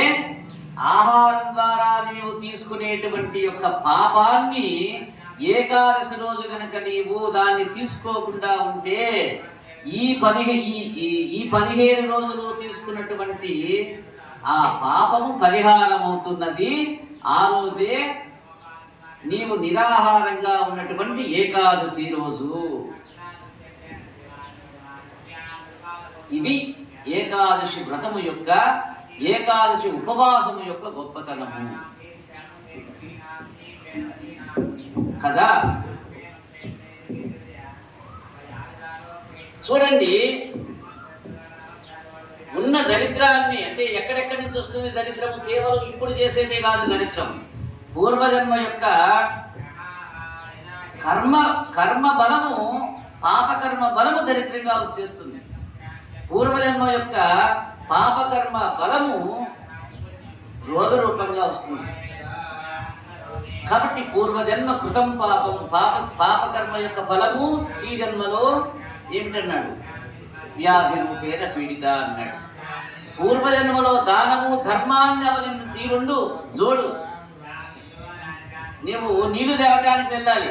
ఆహారం ద్వారా నీవు తీసుకునేటువంటి యొక్క పాపాన్ని ఏకాదశి రోజు కనుక నీవు దాన్ని తీసుకోకుండా ఉంటే ఈ 15 రోజులు తీసుకున్నటువంటి ఆ పాపము పరిహారం అవుతున్నది. ఆ రోజే నీవు నిరాహారంగా ఉన్నటువంటి ఏకాదశి రోజు. ఇది ఏకాదశి వ్రతము యొక్క, ఏకాదశి ఉపవాసము యొక్క గొప్పతనము కదా. చూడండి, ఉన్న దరిద్రాన్ని, అంటే ఎక్కడెక్కడి నుంచి వస్తుంది దరిద్రము? కేవలం ఇప్పుడు చేసేదే కాదు దరిద్రం. పూర్వజన్మ యొక్క కర్మ బలము, పాపకర్మ బలము దరిద్రంగా వచ్చేస్తుంది. పూర్వజన్మ యొక్క పాపకర్మ బలము రోగ రూపంగా వస్తుంది. కాబట్టి పూర్వజన్మ కృతం పాపం, పాపకర్మ యొక్క ఫలము ఈ జన్మలో ఏమిటన్నాడు? వ్యాధి రూపేణ పీడిత అన్నాడు. పూర్వజన్మలో దానము ధర్మాన్ని అవలంబించి ఈ రెండు జోడు. నీవు నీళ్లు తేవటానికి వెళ్ళాలి,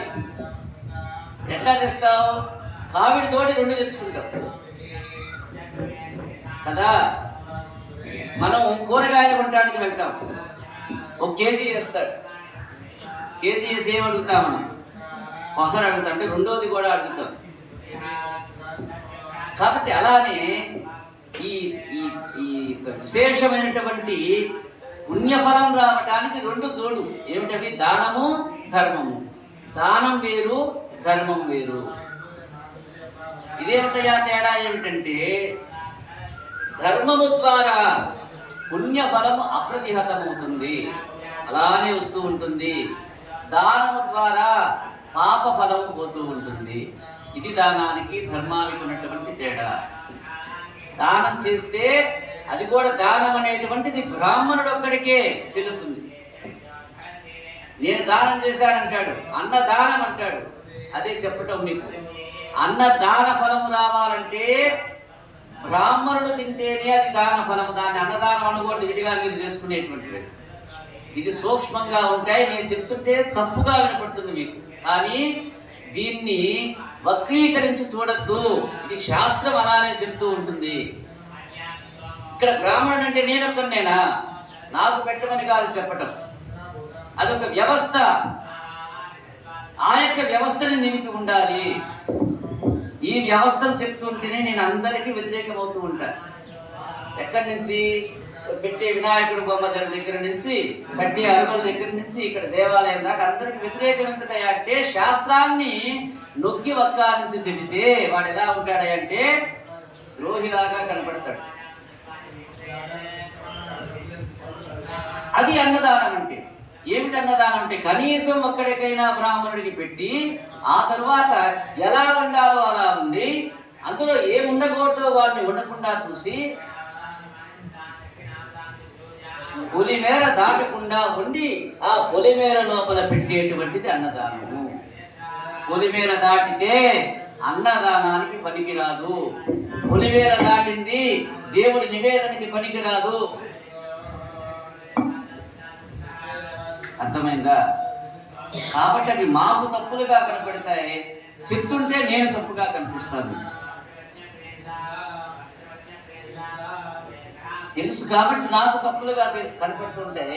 ఎట్లా తెస్తావు? కావిడి తోటి రెండు తెచ్చుకుంటావు కదా. మనం కూరగాయలు కొనడానికి వెళ్తాం, 1 కేజీ వేస్తాడు. కేజీ వేసి ఏం అడుగుతాం? మనం ఒకసారి అడుగుతాం, అంటే రెండోది కూడా అడుగుతాం. కాబట్టి అలానే ఈ ఈ ఈ విశేషమైనటువంటి పుణ్యఫలం రావటానికి రెండు జోడు. ఏమిటవి? దానము ధర్మము. దానం వేరు, ధర్మం వేరు. ఇదేమిటయా తేడా? ఏమిటంటే ధర్మము ద్వారా పుణ్యఫలము అప్రతిహతమవుతుంది, అలానే వస్తూ ఉంటుంది. దానము ద్వారా పాప ఫలము పోతూ ఉంటుంది. ఇది దానానికి ధర్మానికి ఉన్నటువంటి తేడా. దానం చేస్తే అది కూడా దానం అనేటువంటిది బ్రాహ్మణుడు ఒక్కడికే చెల్లుతుంది. నేను దానం చేశానంటాడు, అన్నదానం అంటాడు. అదే చెప్పటం మీకు. అన్నదాన ఫలము రావాలంటే బ్రాహ్మణుడు తింటేనే అది దాన ఫలము. దాన్ని అన్నదానం అనకూడదు, విడిగా మీరు చేసుకునేటువంటిది. ఇది సూక్ష్మంగా ఉంటాయి. నేను చెప్తుంటే తప్పుగా వినపడుతుంది మీకు, కానీ దీన్ని వక్రీకరించి చూడద్దు. ఇది శాస్త్రం అలానే చెప్తూ ఉంటుంది. ఇక్కడ బ్రాహ్మణుడు అంటే నేనొక్కనేనా? నాకు పెట్టమని కాదు చెప్పటం. అదొక వ్యవస్థ. ఆ యొక్క వ్యవస్థని నిలిపి ఉండాలి. ఈ వ్యవస్థను చెప్తుంటేనే నేను అందరికీ వ్యతిరేకమవుతూ ఉంటాను. ఎక్కడి నుంచి? పెట్టే వినాయకుడు బొమ్మ దగ్గర నుంచి, కట్టే అరుగుల దగ్గర నుంచి, ఇక్కడ దేవాలయం దాకా అందరికి వ్యతిరేకం. ఎందుకంటే శాస్త్రాన్ని నొక్కి వక్కారించి చెబితే వాడు ఎలా ఉంటాడంటే ద్రోహిలాగా కనపడతాడు. అది అన్నదానం అంటే. ఏమిటి అన్నదానం అంటే? కనీసం ఒక్కడికైనా బ్రాహ్మణుడికి పెట్టి ఆ తరువాత ఎలా ఉండాలో అలా ఉండి, అందులో ఏమి ఉండకూడదో వాడిని ఉండకుండా చూసి, పొలిమేర దాటకుండా ఉండి ఆ పొలిమేర లోపల పెట్టేటువంటిది అన్నదానము. పొలిమేర దాటితే అన్నదానానికి పనికిరాదు. పొలిమేర దాటింది దేవుడి నివేదనకి పనికిరాదు. అర్థమైందా? కాబట్టి అవి మాకు తప్పులుగా కనపడతాయి, చెప్తుంటే నేను తప్పుగా కనిపిస్తాను. తెలుసు కాబట్టి నాకు తప్పులుగా కనపడుతుంటే.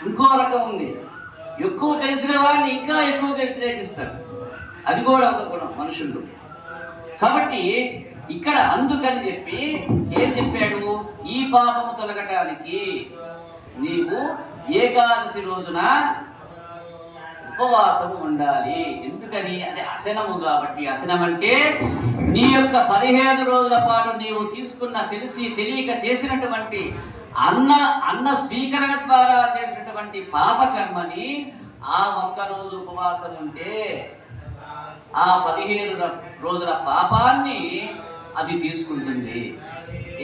ఇంకో రకం ఉంది, ఎక్కువ తెలిసిన వారిని ఇంకా ఎక్కువగా వ్యతిరేకిస్తారు. అది కూడా ఒక గుణం మనుషులు. కాబట్టి ఇక్కడ అందుకని చెప్పి ఏం చెప్పాడు? ఈ పాపము తొలగటానికి నీవు ఏకాదశి రోజున ఉపవాసము ఉండాలి. ఎందుకని? అది అశనము కాబట్టి. అశనం అంటే నీ యొక్క 15 రోజుల పాటు నీవు తీసుకున్న, తెలిసి తెలియక చేసినటువంటి అన్న స్వీకరణ ద్వారా చేసినటువంటి పాపకర్మని ఆ ఒక్క రోజు ఉపవాసం ఉంటే ఆ 15 రోజుల పాపాన్ని అది తీసుకుంటుంది.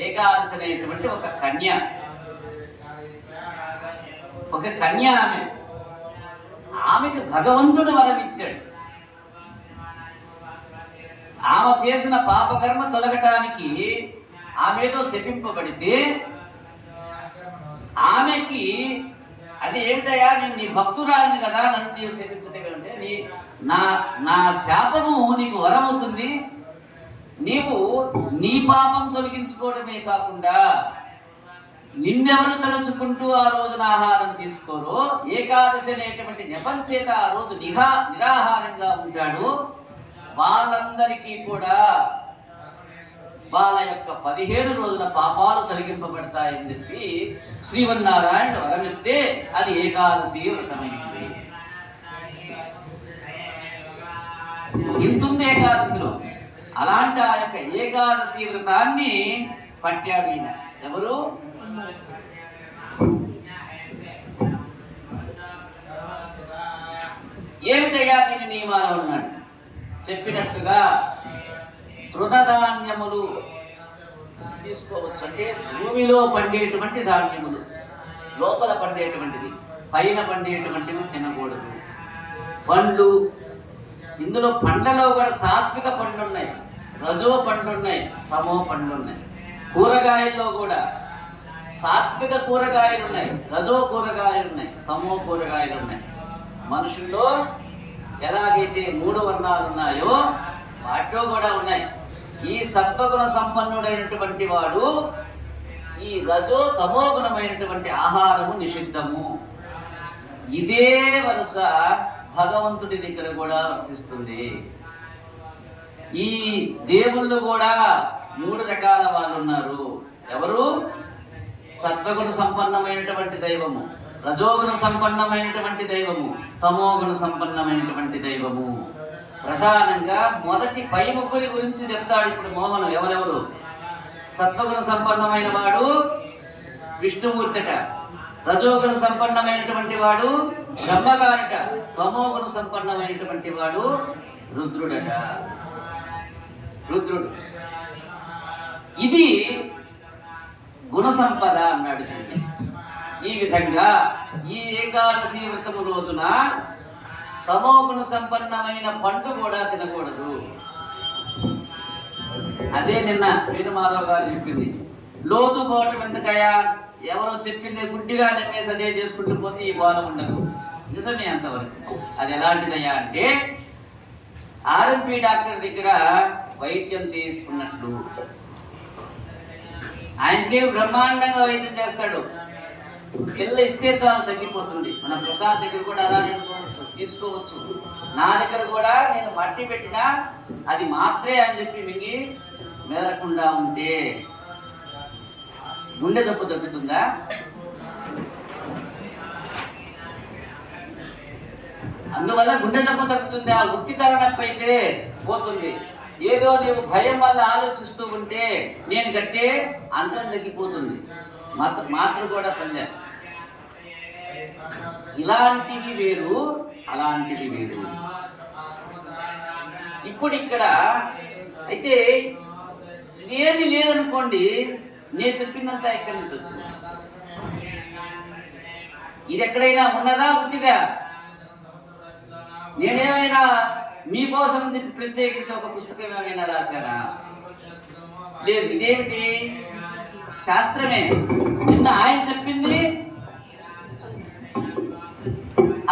ఏకాదశి అనేటువంటి ఒక కన్య ఆమెకు భగవంతుడు వరం ఇచ్చాడు. ఆమె చేసిన పాపకర్మ తొలగటానికి ఆమెతో శపింపబడితే ఆమెకి అది ఏమిటయా, నేను నీ భక్తురాలిని కదా, నన్ను నీవు శపించటమే అంటే నా శాపము నీకు వరమవుతుంది. నీవు నీ పాపం తొలగించుకోవడమే కాకుండా నిన్నెవరు తలుచుకుంటూ ఆ రోజున ఆహారం తీసుకోరో, ఏకాదశి అనేటువంటి నెపం చేత ఆ రోజు నిరాహారంగా ఉంటాడు, వాళ్ళందరికీ కూడా వాళ్ళ యొక్క 15 రోజుల పాపాలు తొలగింపబడతాయని చెప్పి శ్రీమన్నారాయణుడు వరమిస్తే అది ఏకాదశి వ్రతమైంది. ఇంతుంది ఏకాదశిలో. అలాంటి ఆ యొక్క ఏకాదశి వ్రతాన్ని పట్టాడు ఈయన. ఎవరు? ఏమిటయ్యా దీని నియమాలు ఉన్నాడు? చెప్పినట్లుగా తృణధాన్యములు తీసుకోవచ్చు. అంటే భూమిలో పండేటువంటి ధాన్యములు, లోపల పండేటువంటిది. పైన పండేటువంటివి తినకూడదు. పండ్లు, ఇందులో పండ్లలో కూడా సాత్విక పండ్లు ఉన్నాయి, రజో పండ్లు ఉన్నాయి, తమో పండ్లు ఉన్నాయి. కూరగాయల్లో కూడా సాత్విక కూరగాయలు ఉన్నాయి, రజో కూరగాయలు ఉన్నాయి, తమో కూరగాయలు ఉన్నాయి. మనుషుల్లో ఎలాగైతే 3 వర్ణాలు ఉన్నాయో వాటిలో కూడా ఉన్నాయి. ఈ సత్వగుణ సంపన్నుడైనటువంటి వాడు ఈ రజో తమో గుణమైనటువంటి ఆహారము నిషిద్ధము. ఇదే వరుస భగవంతుడి దగ్గర కూడా వర్తిస్తుంది. ఈ దేవుళ్ళు కూడా 3 రకాల వాళ్ళు ఉన్నారు. ఎవరు? సత్వగుణ సంపన్నమైనటువంటి దైవము, రజోగుణ సంపన్నమైనటువంటి దైవము, తమోగుణ సంపన్నమైనటువంటి దైవము. ప్రధానంగా మొదటి పై ముగ్గురి గురించి చెప్తాడు ఇప్పుడు మోహనం. ఎవరెవరు? సత్వగుణ సంపన్నమైన వాడు విష్ణుమూర్తిట, రజోగుణ సంపన్నమైనటువంటి వాడు బ్రహ్మగారట, తమోగుణ సంపన్నమైనటువంటి వాడు రుద్రుడట. రుద్రుడు. ఇది గుణ సంపద అన్నాడు దీన్ని. ఈ విధంగా ఈ ఏకాదశి వ్రతము రోజున తమోగుణ సంపన్నమైన పండు కూడా తినకూడదు. అదే నిన్న వేణుమాధవ్ గారు చెప్పింది. లోతు పోవటం ఎందుకయ్యా? ఎవరో చెప్పింది గుడ్డిగా నమ్మేసి అదే చేసుకుంటూ పోతే ఈ బోధం ఉండదు. నిజమే అంతవరకు. అది ఎలాంటిదయ్యా అంటే ఆర్ఎంపీ డాక్టర్ దగ్గర వైద్యం చేసుకున్నట్లు. ఆయనకే బ్రహ్మాండంగా వైద్యం చేస్తాడు. పిల్ల ఇస్తే చాలు తగ్గిపోతుంది. మన ప్రసాద్ దగ్గర కూడా అలానే తీసుకోవచ్చు. నా దగ్గర కూడా నేను మట్టి పెట్టినా అది మాత్రే అని చెప్పి మింగి మెదలకుండా ఉంటే గుండె జబ్బు తగ్గుతుందా? అందువల్ల గుండె జబ్బు తగ్గుతుంది. ఆ వృత్తికర నొప్పి అయితే పోతుంది. ఏదో నీవు భయం వల్ల ఆలోచిస్తూ ఉంటే నేను కట్టే అంతరం తగ్గిపోతుంది. మాత్రం కూడా పల్లె. ఇలాంటివి వేరు, అలాంటివి వేరు. ఇప్పుడు ఇక్కడ అయితే ఇదేది లేదనుకోండి, నేను చెప్పినంత ఇక్కడి నుంచి వచ్చింది. ఇది ఎక్కడైనా ఉన్నదా? ఉట్టిదా? నేనేమైనా మీకోసం ప్రత్యేకించి ఒక పుస్తకం ఏమైనా రాశానా? లేదు. ఇదేమిటి? శాస్త్రమే. నిన్న ఆయన చెప్పింది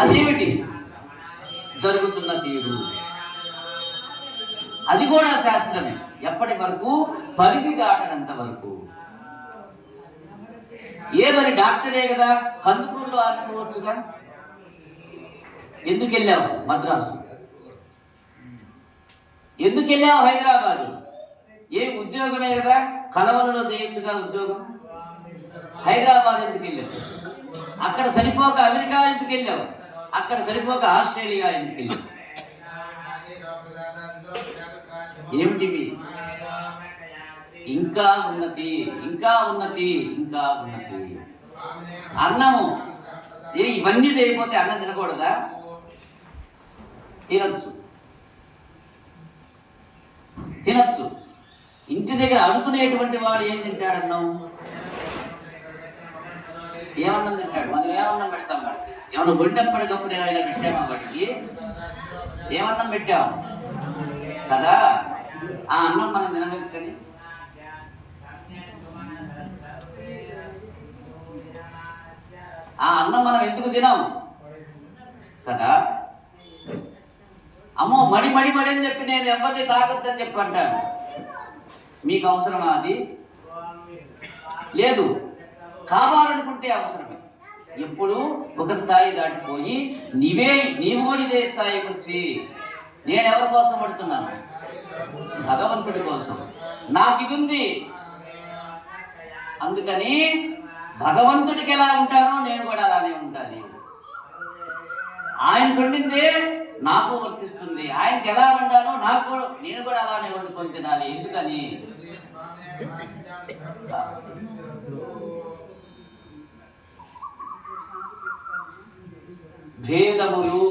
అదేమిటి? జరుగుతున్న తీరు. అది కూడా శాస్త్రమే. ఎప్పటి వరకు? పరిధి దాటనంత వరకు. మరి డాక్టరే కదా, కందుకూరులో ఆడుకోవచ్చుగా. ఎందుకు వెళ్ళావు మద్రాసు? ఎందుకు వెళ్ళావు హైదరాబాదు? ఏ ఉద్యోగమే కదా, కలవలలో చేయొచ్చుగా ఉద్యోగం. హైదరాబాద్ ఎందుకు వెళ్ళావు? అక్కడ సరిపోక అమెరికా ఎందుకు వెళ్ళావు? అక్కడ సరిపోక ఆస్ట్రేలియా ఎందుకు వెళ్ళావు? ఏమిటివి? ఇంకా ఉన్నతి, ఇంకా ఉన్నతి, ఇంకా ఉన్నతి. అన్నము ఇవన్నీ చేయకపోతే అన్నం తినకూడదా? తినచ్చు, తినచ్చు. ఇంటి దగ్గర అనుకునేటువంటి వాడు ఏం తింటాడన్నాం? ఏమన్నం తింటాడు. మనం ఏమన్నం పెడతాం? ఏమన్నా గుండెప్పటికప్పుడు ఏమైనా పెట్టామా వాటికి? ఏమన్నం పెట్టాము కదా. ఆ అన్నం మనం తినగలుగుతుంది. ఆ అన్నం మనం ఎందుకు తినాం కదా. అమ్మో మడి మడి మడి అని చెప్పి నేను ఎవరిని తాకొద్దని చెప్పి అంటాను. మీకు అవసరమా అది? లేదు. కావాలనుకుంటే అవసరమే. ఎప్పుడు ఒక స్థాయి దాటిపోయి నీవు కూడా ఇదే స్థాయికి వచ్చి నేను ఎవరి కోసం పడుతున్నాను? భగవంతుడి కోసం. నాకు ఇది ఉంది, అందుకని భగవంతుడికి ఎలా ఉంటానో నేను కూడా అలానే ఉంటాను. ఆయన వండిందే నాకు వర్తిస్తుంది. ఆయనకి ఎలా వండానో నేను కూడా అలానే వండుకొని తినాలి. ఎందుకని? భేదములు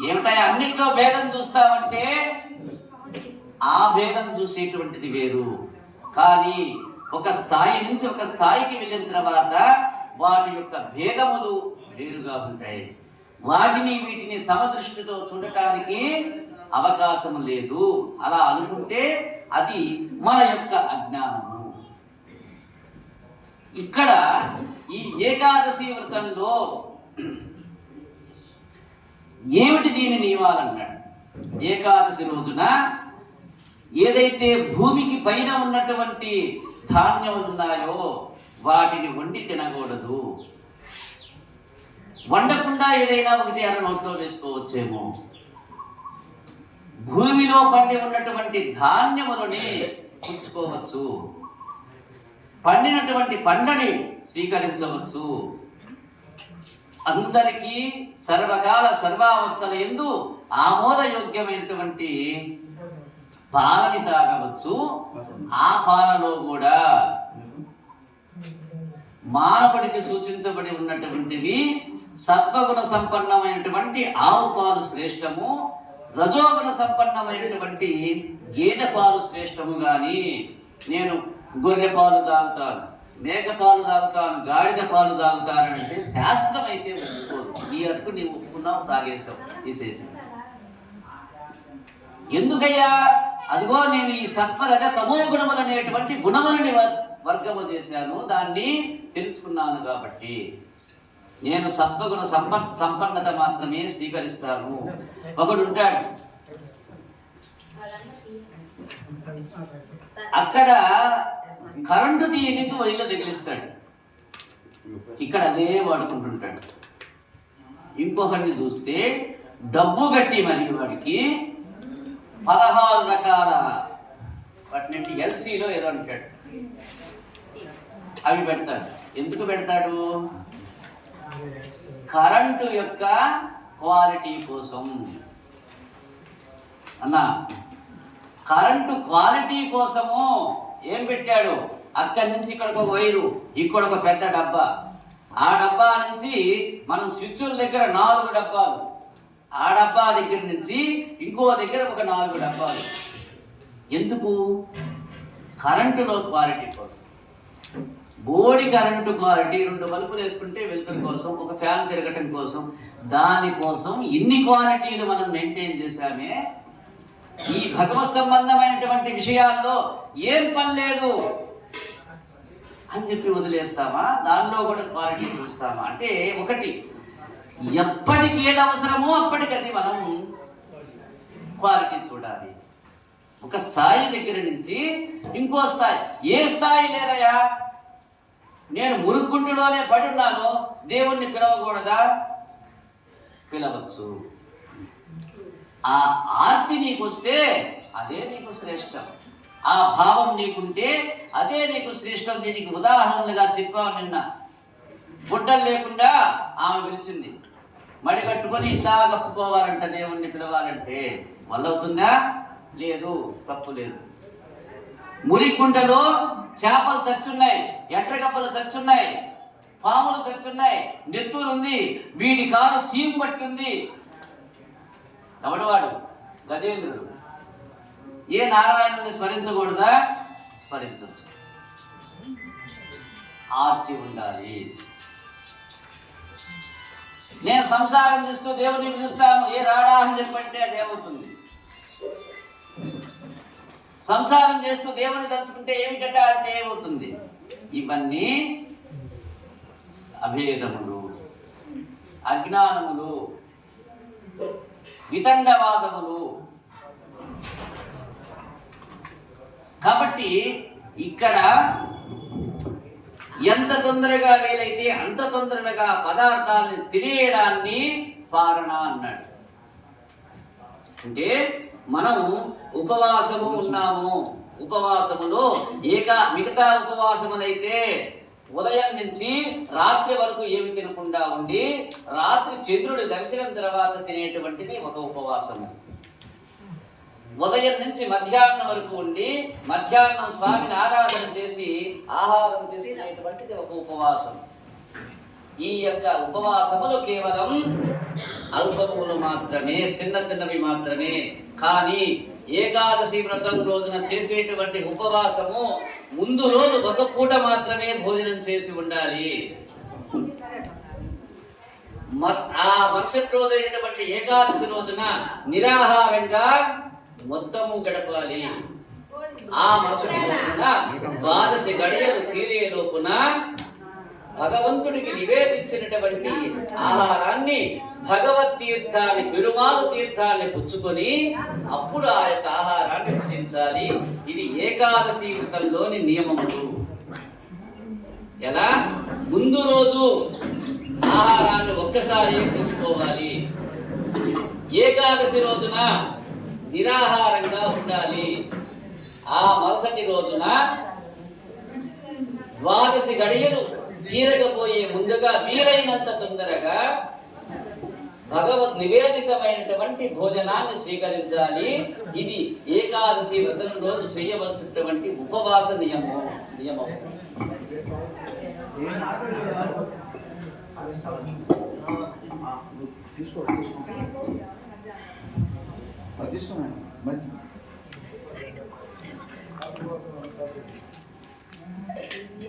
ఏమిటాయి? అన్నిట్లో భేదం చూస్తామంటే ఆ భేదం చూసేటువంటిది వేరు. కానీ ఒక స్థాయి నుంచి ఒక స్థాయికి వెళ్ళిన తర్వాత వాటి యొక్క భేదములు వేరుగా ఉంటాయి. వాటిని వీటిని సమదృష్టితో చూడటానికి అవకాశం లేదు. అలా అనుకుంటే అది మన యొక్క అజ్ఞానము. ఇక్కడ ఈ ఏకాదశి వ్రతంలో ఏమిటి దీని నియమాలన్నాడు. ఏకాదశి రోజున ఏదైతే భూమికి పైన ఉన్నటువంటి ధాన్యములు ఉన్నాయో వాటిని వండి తినకూడదు. వండకుండా ఏదైనా ఒకటి అన్న నోట్లో వేసుకోవచ్చేమో. భూమిలో పండి ఉన్నటువంటి ధాన్యములని పుచ్చుకోవచ్చు, పండినటువంటి పంటని స్వీకరించవచ్చు. అందరికీ సర్వకాల సర్వావస్థల యందు ఆమోదయోగ్యమైనటువంటి పాలని తాగవచ్చు. ఆ పాలలో కూడా మానవుడికి సూచించబడి ఉన్నటువంటివి సత్వగుణ సంపన్నమైనటువంటి ఆవు పాలు శ్రేష్టము, రజోగుణ సంపన్నమైనటువంటి గేదె పాలు శ్రేష్టము. కానీ నేను గొర్రె పాలు తాగుతాను, మేక పాలు తాగుతాను, గాడిద పాలు తాగుతానంటే శాస్త్రం అయితే ఒప్పుకోదు. ఈ అరకు నీవు ఒప్పుకున్నావు, తాగేశావు, తీసేది. ఎందుకయ్యా? అదిగో నేను ఈ సత్వరజ తమో గుణములు అనేటువంటి గుణములని వర్గము చేశాను, దాన్ని తెలుసుకున్నాను కాబట్టి నేను సత్వగుణ సంపన్నత మాత్రమే స్వీకరిస్తాను. ఒకడు ఉంటాడు, అక్కడ కరెంటు తీయనికి వైర్లు తగిలిస్తాడు, ఇక్కడ అదే వాడుకుంటుంటాడు. ఇంకొకరిని చూస్తే డబ్బు కట్టి మరి వాడికి 16 రకాల వాటిని ఎల్సీలో ఏదో అంటాడు, అవి పెడతాడు. ఎందుకు పెడతాడు? కరెంటు యొక్క క్వాలిటీ కోసం. అన్నా, కరెంటు క్వాలిటీ కోసము ఏం పెట్టాడు? అక్కడి నుంచి ఇక్కడికి ఒక వైరు, ఇక్కడ ఒక పెద్ద డబ్బా, ఆ డబ్బా నుంచి మనం స్విచ్ల దగ్గర 4 డబ్బాలు, ఆ డబ్బా దగ్గర నుంచి ఇంకో దగ్గర ఒక 4 డబ్బాలు. ఎందుకు? కరెంటులో క్వాలిటీ కోసం. బోడి కరెంటు క్వాలిటీ 2 బల్బులు వేసుకుంటే వెలుతురు కోసం, ఒక ఫ్యాన్ తిరగటం కోసం, దానికోసం ఇన్ని క్వాలిటీలు మనం మెయింటైన్ చేశామే. ఈ భగవత్ సంబంధమైనటువంటి విషయాల్లో ఏం పని లేదు అని చెప్పి వదిలేస్తామా? దానిలో కూడా క్వాలిటీ చూస్తామా? అంటే ఒకటి, ఎప్పటికి ఏది అవసరమో అప్పటికి అది మనం క్వాలిటీ చూడాలి. ఒక స్థాయి దగ్గర నుంచి ఇంకో స్థాయి. ఏ స్థాయి లేదయా, నేను మురుగుంటిలోనే పడి ఉన్నాను, దేవుణ్ణి పిలవకూడదా? పిలవచ్చు. ఆ ఆర్తి నీకు వస్తే అదే నీకు శ్రేష్టం. ఆ భావం నీకుంటే అదే నీకు శ్రేష్టం. దీనికి ఉదాహరణలుగా చెప్పావు. నిన్న గుడ్డలు లేకుండా ఆమె పిలిచింది, మడి కట్టుకొని ఇట్లా కప్పుకోవాలంట దేవుణ్ణి పిలవాలంటే. వల్ల అవుతుందా? లేదు, తప్పు లేదు. మురికుంటలో చేపలు చచ్చున్నాయి, ఎట్రగప్పలు చచ్చున్నాయి, పాములు చచ్చున్నాయి, నెత్తూరు ఉంది, వీడి కాలు చీము పట్టింది. ఎవడవాడు? గజేంద్రుడు. ఏ నారాయణుని స్మరించకూడదా? స్మరించవచ్చు. ఆర్తి ఉండాలి. నేను సంసారం చేస్తూ దేవుడిని పిలుస్తాను, ఏ రాడా అని చెప్పంటే అది ఏమవుతుంది? సంసారం చేస్తూ దేవుని తలుచుకుంటే ఏమిటట అంటే ఏమవుతుంది? ఇవన్నీ అభేదములు, అజ్ఞానములు, వితండవాదములు. కాబట్టి ఇక్కడ ఎంత తొందరగా వీలైతే అంత తొందరగా పదార్థాలను తినేయడాన్ని పారణ అన్నాడు. అంటే మనం ఉపవాసము ఉన్నాము, ఉపవాసములో మిగతా ఉపవాసములైతే ఉదయం నుంచి రాత్రి వరకు ఏమి తినకుండా ఉండి రాత్రి చంద్రుడి దర్శనం తర్వాత తినేటువంటిది ఒక ఉపవాసము. ఉదయం నుంచి మధ్యాహ్నం వరకు ఉండి మధ్యాహ్నం స్వామిని ఆరాధన చేసి ఆహారం తీసుకునేటువంటిది ఒక ఉపవాసం. ఈ యొక్క ఉపవాసములు కేవలం అల్పములు మాత్రమే, చిన్న చిన్నవి మాత్రమే. కానీ ఏకాదశి వ్రతం రోజున చేసేటువంటి ఉపవాసము ముందు రోజు ఒక పూట మాత్రమే భోజనం చేసి ఉండాలి. ఆ మరుసటి రోజైనటువంటి ఏకాదశి రోజున నిరాహారంగా మొత్తము గడపాలి. ఆ మరుసటి రోజున ద్వాదశి గడియలు తీరే లోపున భగవంతుడికి నివేదించినటువంటి ఆహారాన్ని భగవత్ తీర్థాన్ని పెరుమాళు తీర్థాన్ని పుచ్చుకొని అప్పుడు ఆ యొక్క ఆహారాన్ని భుజించాలి. ఇది ఏకాదశి వ్రతంలోని నియమములు. ఎలా? ముందు రోజు ఆహారాన్ని ఒక్కసారి తీసుకోవాలి. ఏకాదశి రోజున నిరాహారంగా ఉండాలి. ఆ మరుసటి రోజున ద్వాదశి గడియలు తీరకపోయే ముందుగా వీలైనంత తొందరగా భగవద్ నివేదితమైనటువంటి భోజనాన్ని స్వీకరించాలి. ఇది ఏకాదశి వ్రతం రోజు చేయవలసినటువంటి ఉపవాస నియమం. తీసుకోండి.